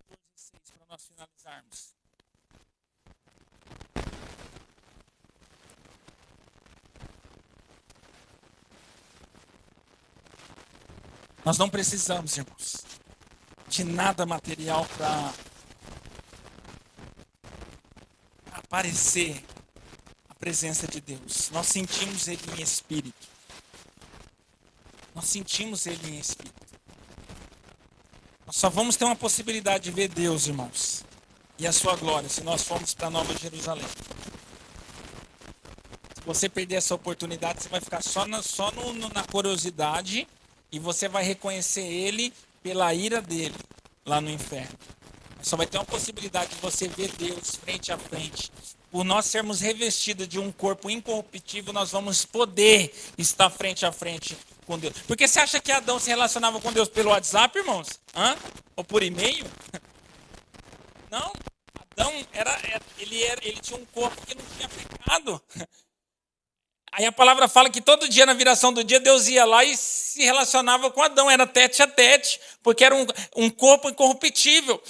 para nós finalizarmos. Nós não precisamos, irmãos, de nada material para aparecer a presença de Deus. Nós sentimos Ele em espírito. Nós sentimos Ele em espírito. Nós só vamos ter uma possibilidade de ver Deus, irmãos, e a sua glória, se nós formos para Nova Jerusalém. Se você perder essa oportunidade, você vai ficar só na curiosidade e você vai reconhecer Ele pela ira dele lá no inferno. Só vai ter uma possibilidade de você ver Deus frente a frente. Por nós sermos revestidos de um corpo incorruptível, nós vamos poder estar frente a frente com Deus. Porque você acha que Adão se relacionava com Deus pelo WhatsApp, irmãos? Ou por e-mail? Não. Adão ele tinha um corpo que não tinha pecado. Aí a palavra fala que todo dia, na viração do dia, Deus ia lá e se relacionava com Adão. Era tete a tete, porque era um corpo incorruptível.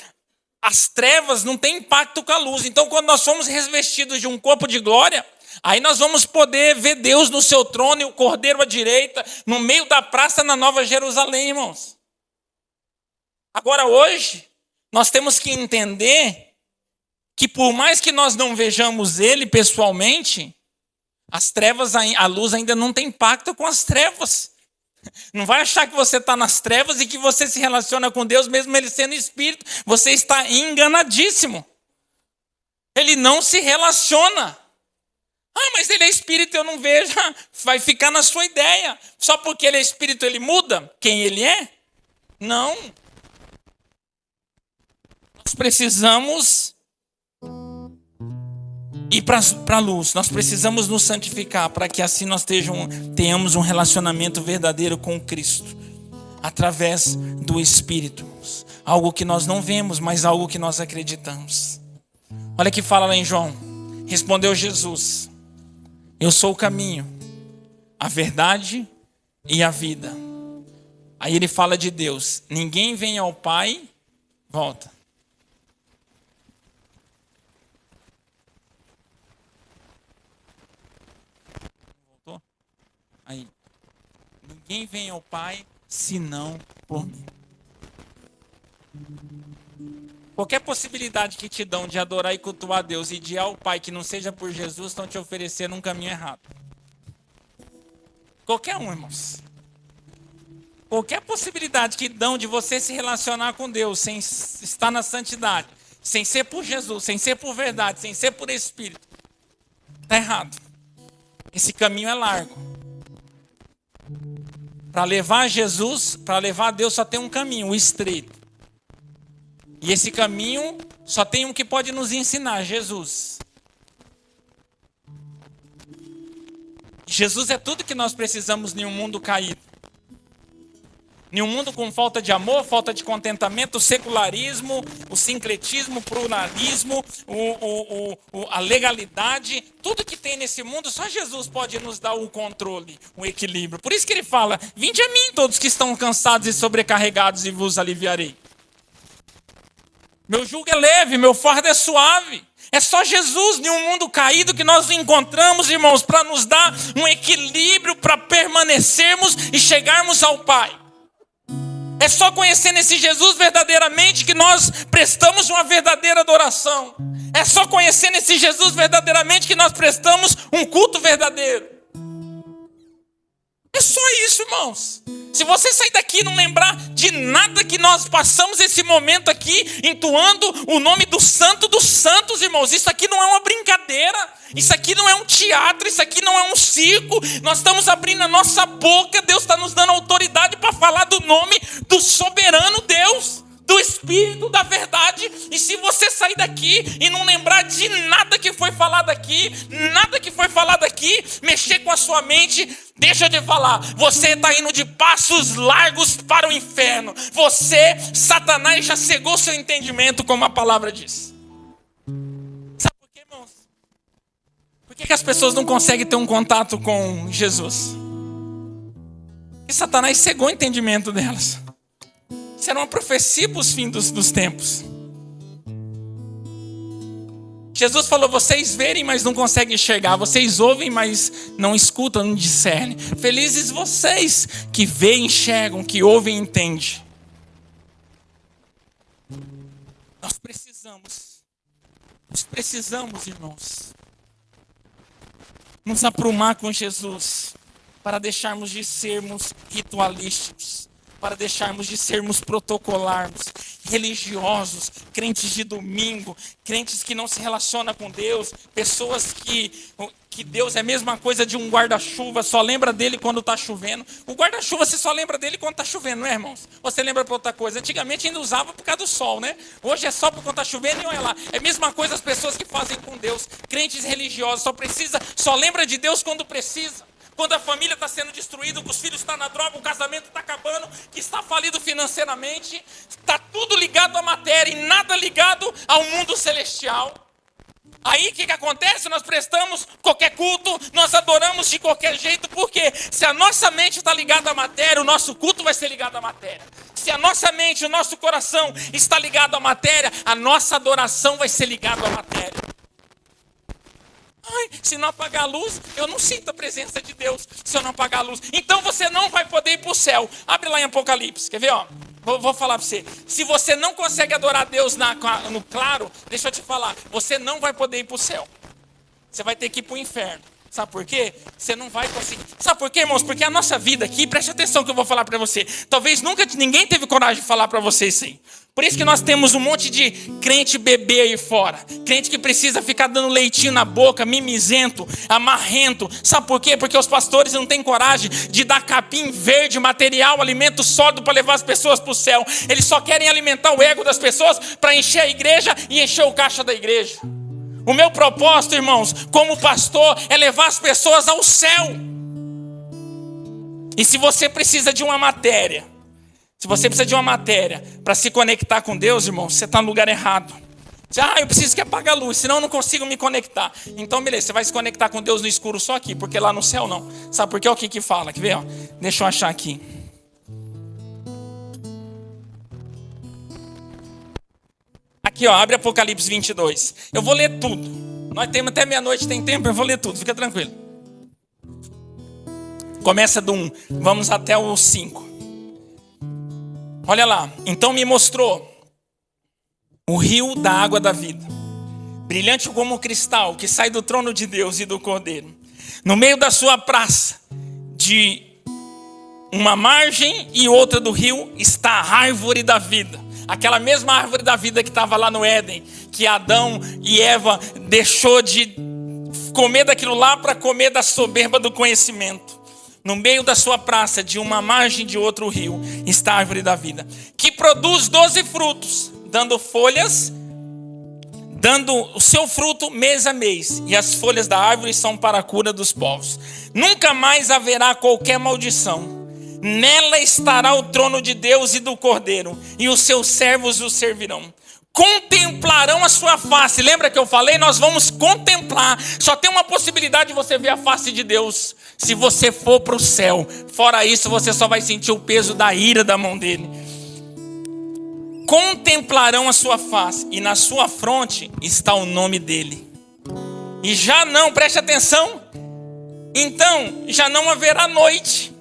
As trevas não têm impacto com a luz. Então, quando nós somos revestidos de um corpo de glória, aí nós vamos poder ver Deus no seu trono e o Cordeiro à direita, no meio da praça na Nova Jerusalém, irmãos. Agora, hoje, nós temos que entender que por mais que nós não vejamos Ele pessoalmente, as trevas, a luz ainda não tem impacto com as trevas. Não vai achar que você está nas trevas e que você se relaciona com Deus, mesmo Ele sendo espírito. Você está enganadíssimo. Ele não se relaciona. Mas Ele é espírito, eu não vejo. Vai ficar na sua ideia. Só porque Ele é espírito, Ele muda quem Ele é? Não. Nós precisamos ir para a luz. Nós precisamos nos santificar para que assim nós tenhamos um relacionamento verdadeiro com Cristo, através do Espírito. Algo que nós não vemos, mas algo que nós acreditamos. Olha que fala lá em João. Respondeu Jesus: eu sou o caminho, a verdade e a vida. Aí ele fala de Deus: ninguém vem ao Pai, volta. Aí, ninguém vem ao Pai senão por mim. Qualquer possibilidade que te dão de adorar e cultuar a Deus e de ir ao Pai que não seja por Jesus, estão te oferecendo um caminho errado. Qualquer um, irmãos. Qualquer possibilidade que dão de você se relacionar com Deus sem estar na santidade, sem ser por Jesus, sem ser por verdade, sem ser por Espírito, está errado. Esse caminho é largo. Para levar a Jesus, para levar a Deus, só tem um caminho, o estreito. E esse caminho só tem um que pode nos ensinar, Jesus. E Jesus é tudo que nós precisamos em um mundo caído. Em um mundo com falta de amor, falta de contentamento, o secularismo, o sincretismo, o pluralismo, a legalidade, tudo que tem nesse mundo, só Jesus pode nos dar o controle, o equilíbrio. Por isso que ele fala, vinde a mim todos que estão cansados e sobrecarregados e vos aliviarei. Meu jugo é leve, meu fardo é suave. É só Jesus, em um mundo caído, que nós encontramos, irmãos, para nos dar um equilíbrio, para permanecermos e chegarmos ao Pai. É só conhecendo esse Jesus verdadeiramente que nós prestamos uma verdadeira adoração. É só conhecendo esse Jesus verdadeiramente que nós prestamos um culto verdadeiro. É só isso, irmãos. Se você sair daqui e não lembrar de nada que nós passamos esse momento aqui, entoando o nome do Santo dos Santos, irmãos, isso aqui não é uma brincadeira, isso aqui não é um teatro, isso aqui não é um circo, nós estamos abrindo a nossa boca, Deus está nos dando autoridade para falar do nome do soberano Deus, do Espírito da verdade. E se você sair daqui e não lembrar de nada que foi falado aqui, mexer com a sua mente, deixa eu te falar, você está indo de passos largos para o inferno. Satanás já cegou seu entendimento, como a palavra diz. Sabe por quê, irmãos? Por que as pessoas não conseguem ter um contato com Jesus? Porque Satanás cegou o entendimento delas. Isso era uma profecia para os fins dos tempos. Jesus falou, vocês verem, mas não conseguem enxergar. Vocês ouvem, mas não escutam, não discernem. Felizes vocês que veem, enxergam, que ouvem e entendem. Nós precisamos, irmãos, nos aprumar com Jesus para deixarmos de sermos ritualísticos, para deixarmos de sermos protocolarmos, religiosos, crentes de domingo, crentes que não se relacionam com Deus, pessoas que Deus é a mesma coisa de um guarda-chuva, só lembra dele quando está chovendo. O guarda-chuva você só lembra dele quando está chovendo, não é, irmãos? Você lembra para outra coisa? Antigamente ainda usava por causa do sol, né? Hoje é só por quando está chovendo e olha lá. É a mesma coisa as pessoas que fazem com Deus, crentes religiosos, só lembra de Deus quando precisa. Quando a família está sendo destruída, que os filhos estão na droga, o casamento está acabando, que está falido financeiramente, está tudo ligado à matéria e nada ligado ao mundo celestial. Aí o que acontece? Nós prestamos qualquer culto, nós adoramos de qualquer jeito, porque se a nossa mente está ligada à matéria, o nosso culto vai ser ligado à matéria. Se a nossa mente, o nosso coração está ligado à matéria, a nossa adoração vai ser ligada à matéria. Ai, se não apagar a luz, eu não sinto a presença de Deus se eu não apagar a luz. Então você não vai poder ir para o céu. Abre lá em Apocalipse, quer ver? Ó? Vou falar para você. Se você não consegue adorar Deus no claro, deixa eu te falar, você não vai poder ir para o céu. Você vai ter que ir para o inferno. Sabe por quê? Você não vai conseguir. Sabe por quê, irmãos? Porque a nossa vida aqui, preste atenção que eu vou falar para você. Talvez nunca ninguém teve coragem de falar para você isso aí. Por isso que nós temos um monte de crente bebê aí fora. Crente que precisa ficar dando leitinho na boca, mimizento, amarrento. Sabe por quê? Porque os pastores não têm coragem de dar capim verde, material, alimento sólido para levar as pessoas para o céu. Eles só querem alimentar o ego das pessoas para encher a igreja e encher o caixa da igreja. O meu propósito, irmãos, como pastor, é levar as pessoas ao céu. E se você precisa de uma matéria, para se conectar com Deus, irmão, você está no lugar errado. Eu preciso que apague a luz, senão eu não consigo me conectar. Então, beleza, você vai se conectar com Deus no escuro só aqui, porque lá no céu não. Sabe por quê? O que fala? Quer ver? Ó? Deixa eu achar aqui. Aqui, ó, abre Apocalipse 22. Eu vou ler tudo. Nós temos até meia-noite, tem tempo, eu vou ler tudo, fica tranquilo. Começa do 1, vamos até o 5. Olha lá, então me mostrou o rio da água da vida, brilhante como cristal, que sai do trono de Deus e do Cordeiro. No meio da sua praça, de uma margem e outra do rio, está a árvore da vida. Aquela mesma árvore da vida que estava lá no Éden, que Adão e Eva deixou de comer daquilo lá para comer da soberba do conhecimento. No meio da sua praça, de uma margem de outro rio, está a árvore da vida, que produz 12 frutos, dando folhas dando o seu fruto mês a mês, e as folhas da árvore são para a cura dos povos. Nunca mais haverá qualquer maldição. Nela estará o trono de Deus e do Cordeiro, e os seus servos o servirão. Contemplarão a sua face. Lembra que eu falei? Nós vamos contemplar. Só tem uma possibilidade de você ver a face de Deus: se você for para o céu. Fora isso, você só vai sentir o peso da ira da mão dele. Contemplarão a sua face, e na sua fronte está o nome dele. E já não, preste atenção, então já não haverá noite,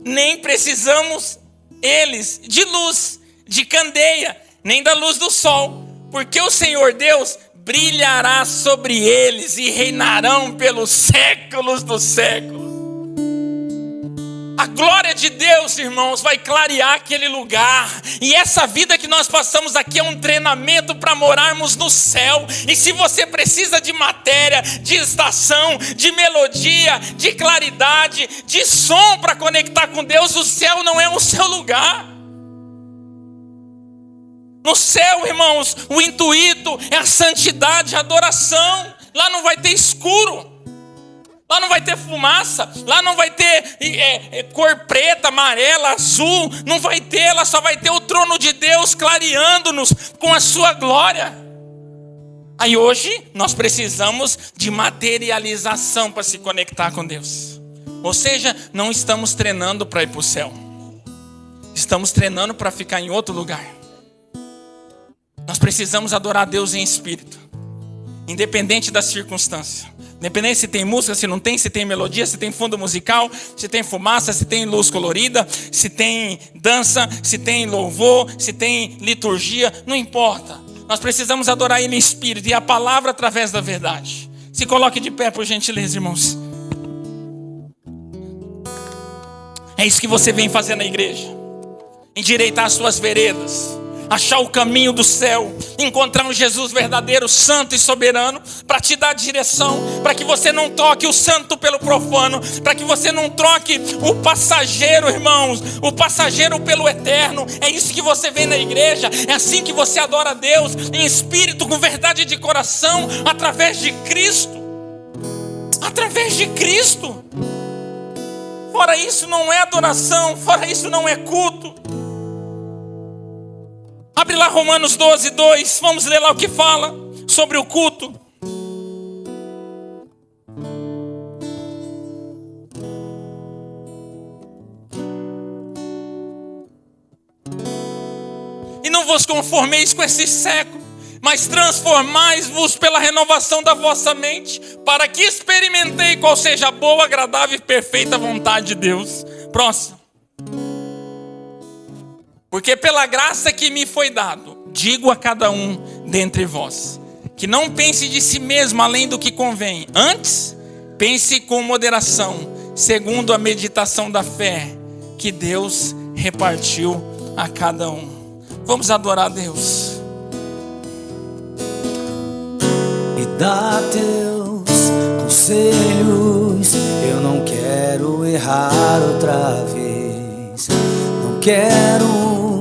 nem precisamos eles de luz, de candeia, nem da luz do sol, porque o Senhor Deus brilhará sobre eles e reinarão pelos séculos dos séculos. A glória de Deus, irmãos, vai clarear aquele lugar. E essa vida que nós passamos aqui é um treinamento para morarmos no céu. E se você precisa de matéria, de estação, de melodia, de claridade, de som para conectar com Deus, o céu não é o seu lugar. No céu, irmãos, o intuito é a santidade, a adoração. Lá não vai ter escuro. Lá não vai ter fumaça, lá não vai ter cor preta, amarela, azul, não vai ter, lá só vai ter o trono de Deus clareando-nos com a sua glória. Aí hoje nós precisamos de materialização para se conectar com Deus. Ou seja, não estamos treinando para ir para o céu, estamos treinando para ficar em outro lugar. Nós precisamos adorar Deus em espírito, independente da circunstância. Independente se tem música, se não tem, se tem melodia, se tem fundo musical, se tem fumaça, se tem luz colorida, se tem dança, se tem louvor, se tem liturgia, não importa. Nós precisamos adorar Ele em espírito e a palavra através da verdade. Se coloque de pé, por gentileza, irmãos. É isso que você vem fazer na igreja. Endireitar as suas veredas, achar o caminho do céu, encontrar um Jesus verdadeiro, santo e soberano, para te dar direção, para que você não troque o santo pelo profano, para que você não troque o passageiro, irmãos, o passageiro pelo eterno. É isso que você vê na igreja, é assim que você adora a Deus, em espírito, com verdade de coração, através de Cristo. Através de Cristo. Fora isso não é adoração, fora isso não é culto. Abre lá Romanos 12, 2. Vamos ler lá o que fala sobre o culto. E não vos conformeis com esse século, mas transformais-vos pela renovação da vossa mente, para que experimentei qual seja a boa, agradável e perfeita vontade de Deus. Próximo. Porque pela graça que me foi dado, digo a cada um dentre vós, que não pense de si mesmo além do que convém. Antes, pense com moderação, segundo a meditação da fé, que Deus repartiu a cada um. Vamos adorar a Deus. Me dá teus conselhos, eu não quero errar outra vez. Não quero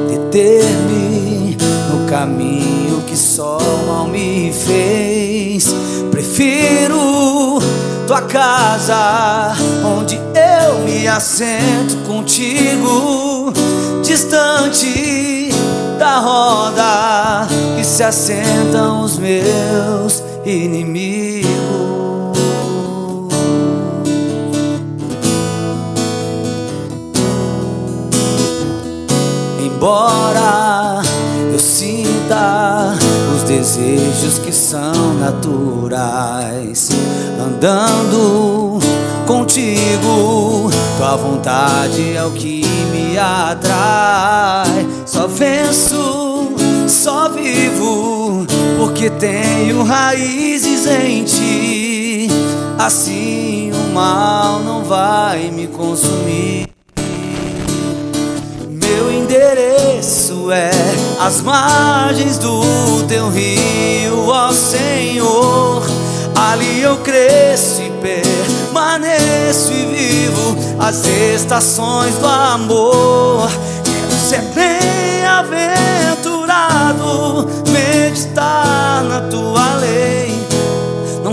deter-me no caminho que só o mal me fez. Prefiro tua casa, onde eu me assento contigo, distante da roda que se assentam os meus inimigos. Embora eu sinta os desejos que são naturais, andando contigo, tua vontade é o que me atrai. Só venço, só vivo, porque tenho raízes em ti. Assim o mal não vai me consumir. Meu endereço é as margens do teu rio, ó Senhor. Ali eu cresço e permaneço e vivo as estações do amor. Quero ser bem-aventurado, meditar na tua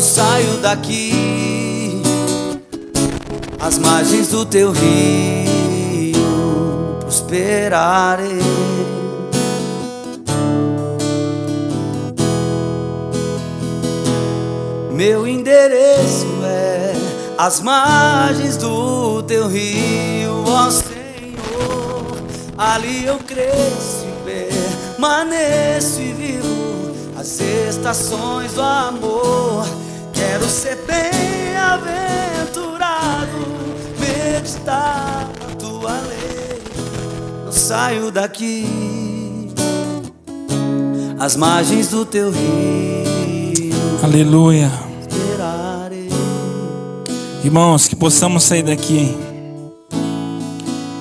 saio daqui. Às margens do teu rio prosperarei. Meu endereço é as margens do teu rio, ó Senhor. Ali eu cresço e permaneço e vivo as estações do amor. Quero ser bem-aventurado, meditar na tua lei. Eu saio daqui, às margens do teu rio. Aleluia. Irmãos, que possamos sair daqui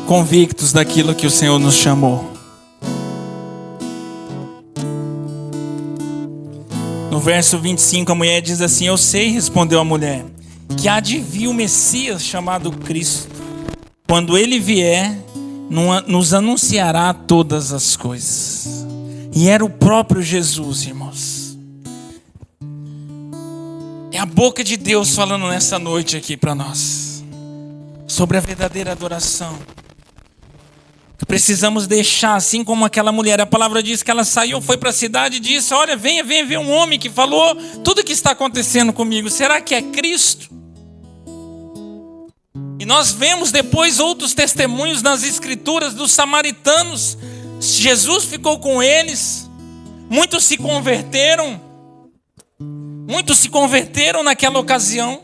convictos daquilo que o Senhor nos chamou. No verso 25, a mulher diz assim: eu sei, respondeu a mulher, que há de vir o Messias chamado Cristo. Quando ele vier, nos anunciará todas as coisas. E era o próprio Jesus, irmãos. É a boca de Deus falando nessa noite aqui para nós sobre a verdadeira adoração. Precisamos deixar, assim como aquela mulher. A palavra diz que ela saiu, foi para a cidade e disse: olha, venha ver um homem que falou tudo o que está acontecendo comigo. Será que é Cristo? E nós vemos depois outros testemunhos nas escrituras dos samaritanos. Jesus ficou com eles, muitos se converteram. Muitos se converteram naquela ocasião.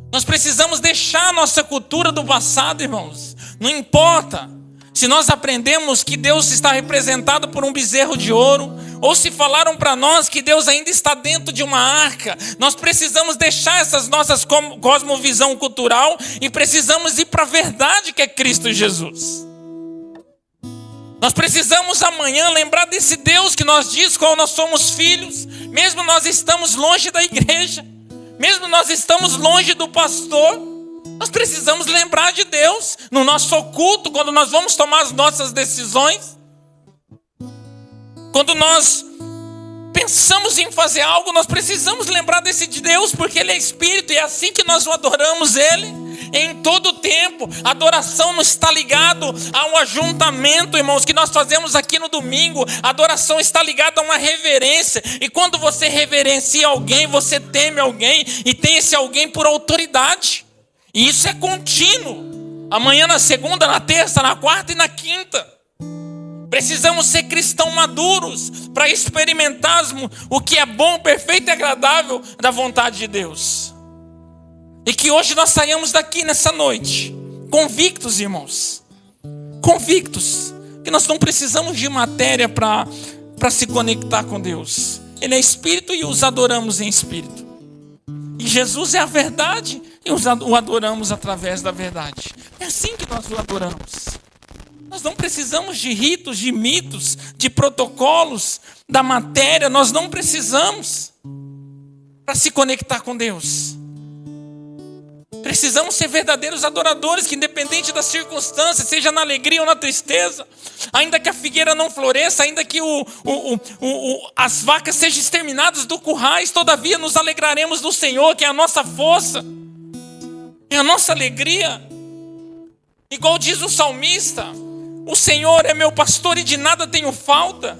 Nós precisamos deixar a nossa cultura do passado, irmãos. Não importa se nós aprendemos que Deus está representado por um bezerro de ouro, ou se falaram para nós que Deus ainda está dentro de uma arca. Nós precisamos deixar essas nossas cosmovisão cultural e precisamos ir para a verdade que é Cristo Jesus. Nós precisamos amanhã lembrar desse Deus que nós diz qual nós somos filhos. Mesmo nós estamos longe da igreja, mesmo nós estamos longe do pastor, nós precisamos lembrar de Deus no nosso culto, quando nós vamos tomar as nossas decisões. Quando nós pensamos em fazer algo, nós precisamos lembrar desse Deus, porque Ele é Espírito e é assim que nós o adoramos Ele. Em todo tempo, a adoração não está ligado ao ajuntamento, irmãos, que nós fazemos aqui no domingo. A adoração está ligada a uma reverência. E quando você reverencia alguém, você teme alguém e tem esse alguém por autoridade. E isso é contínuo. Amanhã, na segunda, na terça, na quarta e na quinta. Precisamos ser cristãos maduros para experimentarmos o que é bom, perfeito e agradável da vontade de Deus. E que hoje nós saiamos daqui nessa noite convictos, irmãos, convictos que nós não precisamos de matéria para se conectar com Deus. Ele é Espírito e os adoramos em Espírito. E Jesus é a verdade e o adoramos através da verdade. É assim que nós o adoramos. Nós não precisamos de ritos, de mitos, de protocolos, da matéria. Nós não precisamos para se conectar com Deus. Precisamos ser verdadeiros adoradores, que independente das circunstâncias, seja na alegria ou na tristeza, ainda que a figueira não floresça, ainda que as vacas sejam exterminadas do currais, todavia nos alegraremos do Senhor, que é a nossa força, é a nossa alegria. Igual diz o salmista: o Senhor é meu pastor e de nada tenho falta.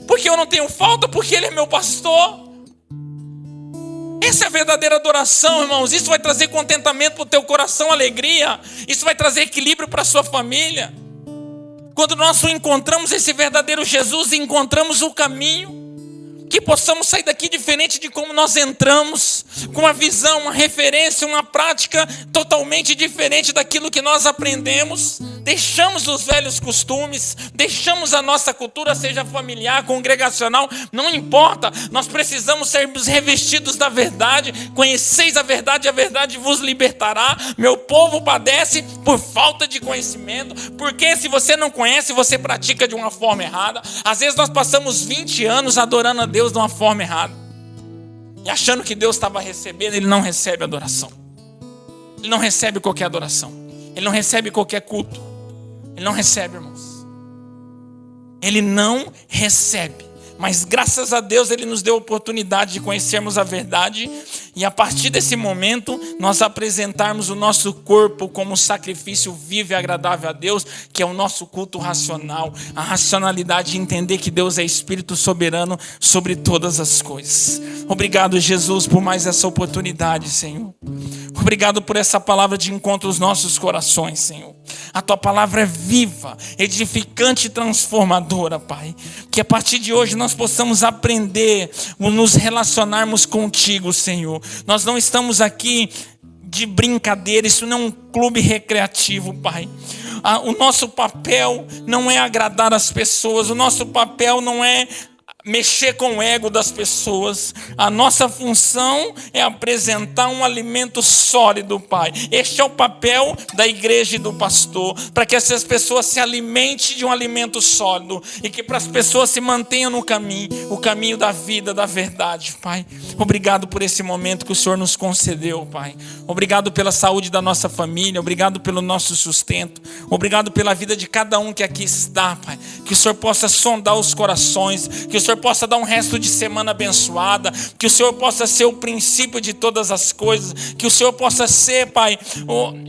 Porque eu não tenho falta? Porque Ele é meu pastor. Essa é a verdadeira adoração, irmãos. Isso vai trazer contentamento para o teu coração, alegria. Isso vai trazer equilíbrio para a sua família. Quando nós encontramos esse verdadeiro Jesus e encontramos o caminho, que possamos sair daqui diferente de como nós entramos, com uma visão, uma referência, uma prática totalmente diferente daquilo que nós aprendemos. Deixamos os velhos costumes, deixamos a nossa cultura, seja familiar, congregacional, não importa. Nós precisamos sermos revestidos da verdade. Conheceis a verdade vos libertará. Meu povo padece por falta de conhecimento, porque se você não conhece, você pratica de uma forma errada. Às vezes nós passamos 20 anos adorando a Deus de uma forma errada, e achando que Deus estava recebendo. Ele não recebe adoração. Ele não recebe qualquer adoração. Ele não recebe qualquer culto. Ele não recebe, irmãos. Ele não recebe. Mas graças a Deus Ele nos deu a oportunidade de conhecermos a verdade e a partir desse momento nós apresentarmos o nosso corpo como sacrifício vivo e agradável a Deus, que é o nosso culto racional, a racionalidade de entender que Deus é Espírito soberano sobre todas as coisas. Obrigado, Jesus, por mais essa oportunidade, Senhor. Obrigado por essa palavra de encontro aos nossos corações, Senhor. A Tua palavra é viva, edificante e transformadora, Pai. Que a partir de hoje nós possamos aprender, nos relacionarmos contigo, Senhor. Nós não estamos aqui de brincadeira, isso não é um clube recreativo, Pai. O nosso papel não é agradar as pessoas, o nosso papel não é mexer com o ego das pessoas. A nossa função é apresentar um alimento sólido, Pai. Este é o papel da igreja e do pastor, para que essas pessoas se alimentem de um alimento sólido e que para as pessoas se mantenham no caminho, o caminho da vida, da verdade, Pai. Obrigado por esse momento que o Senhor nos concedeu, Pai. Obrigado pela saúde da nossa família, obrigado pelo nosso sustento, obrigado pela vida de cada um que aqui está, Pai. Que o Senhor possa sondar os corações, que o Senhor possa dar um resto de semana abençoada, que o Senhor possa ser o princípio de todas as coisas, que o Senhor possa ser, Pai,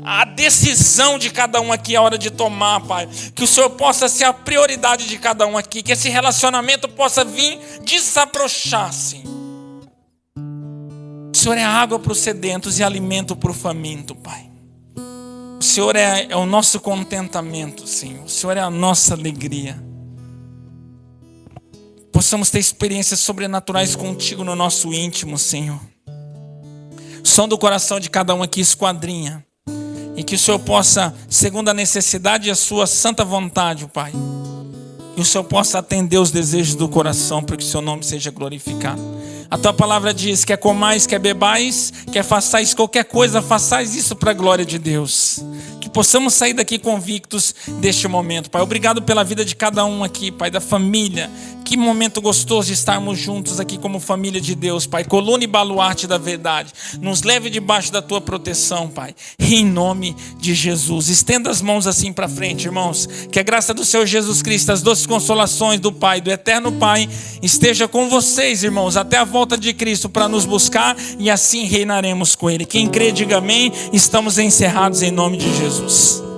a decisão de cada um aqui, a hora de tomar, Pai, que o Senhor possa ser a prioridade de cada um aqui, que esse relacionamento possa vir desabrochar, Senhor. O Senhor é água para os sedentos e alimento para o faminto, Pai. O Senhor é o nosso contentamento, Senhor. O Senhor é a nossa alegria. Possamos ter experiências sobrenaturais contigo no nosso íntimo, Senhor. Som do coração de cada um aqui esquadrinha. E que o Senhor possa, segundo a necessidade e a sua santa vontade, Pai, que o Senhor possa atender os desejos do coração, para que o seu nome seja glorificado. A tua palavra diz: quer comais, quer bebais, quer façais qualquer coisa, façais isso para a glória de Deus. Que possamos sair daqui convictos deste momento, Pai. Obrigado pela vida de cada um aqui, Pai, da família. Que momento gostoso de estarmos juntos aqui como família de Deus, Pai. Coluna e baluarte da verdade. Nos leve debaixo da tua proteção, Pai. Em nome de Jesus. Estenda as mãos assim para frente, irmãos. Que a graça do Senhor Jesus Cristo, as doces consolações do Pai, do eterno Pai, esteja com vocês, irmãos, até a volta de Cristo para nos buscar e assim reinaremos com Ele. Quem crê, diga amém. Estamos encerrados em nome de Jesus.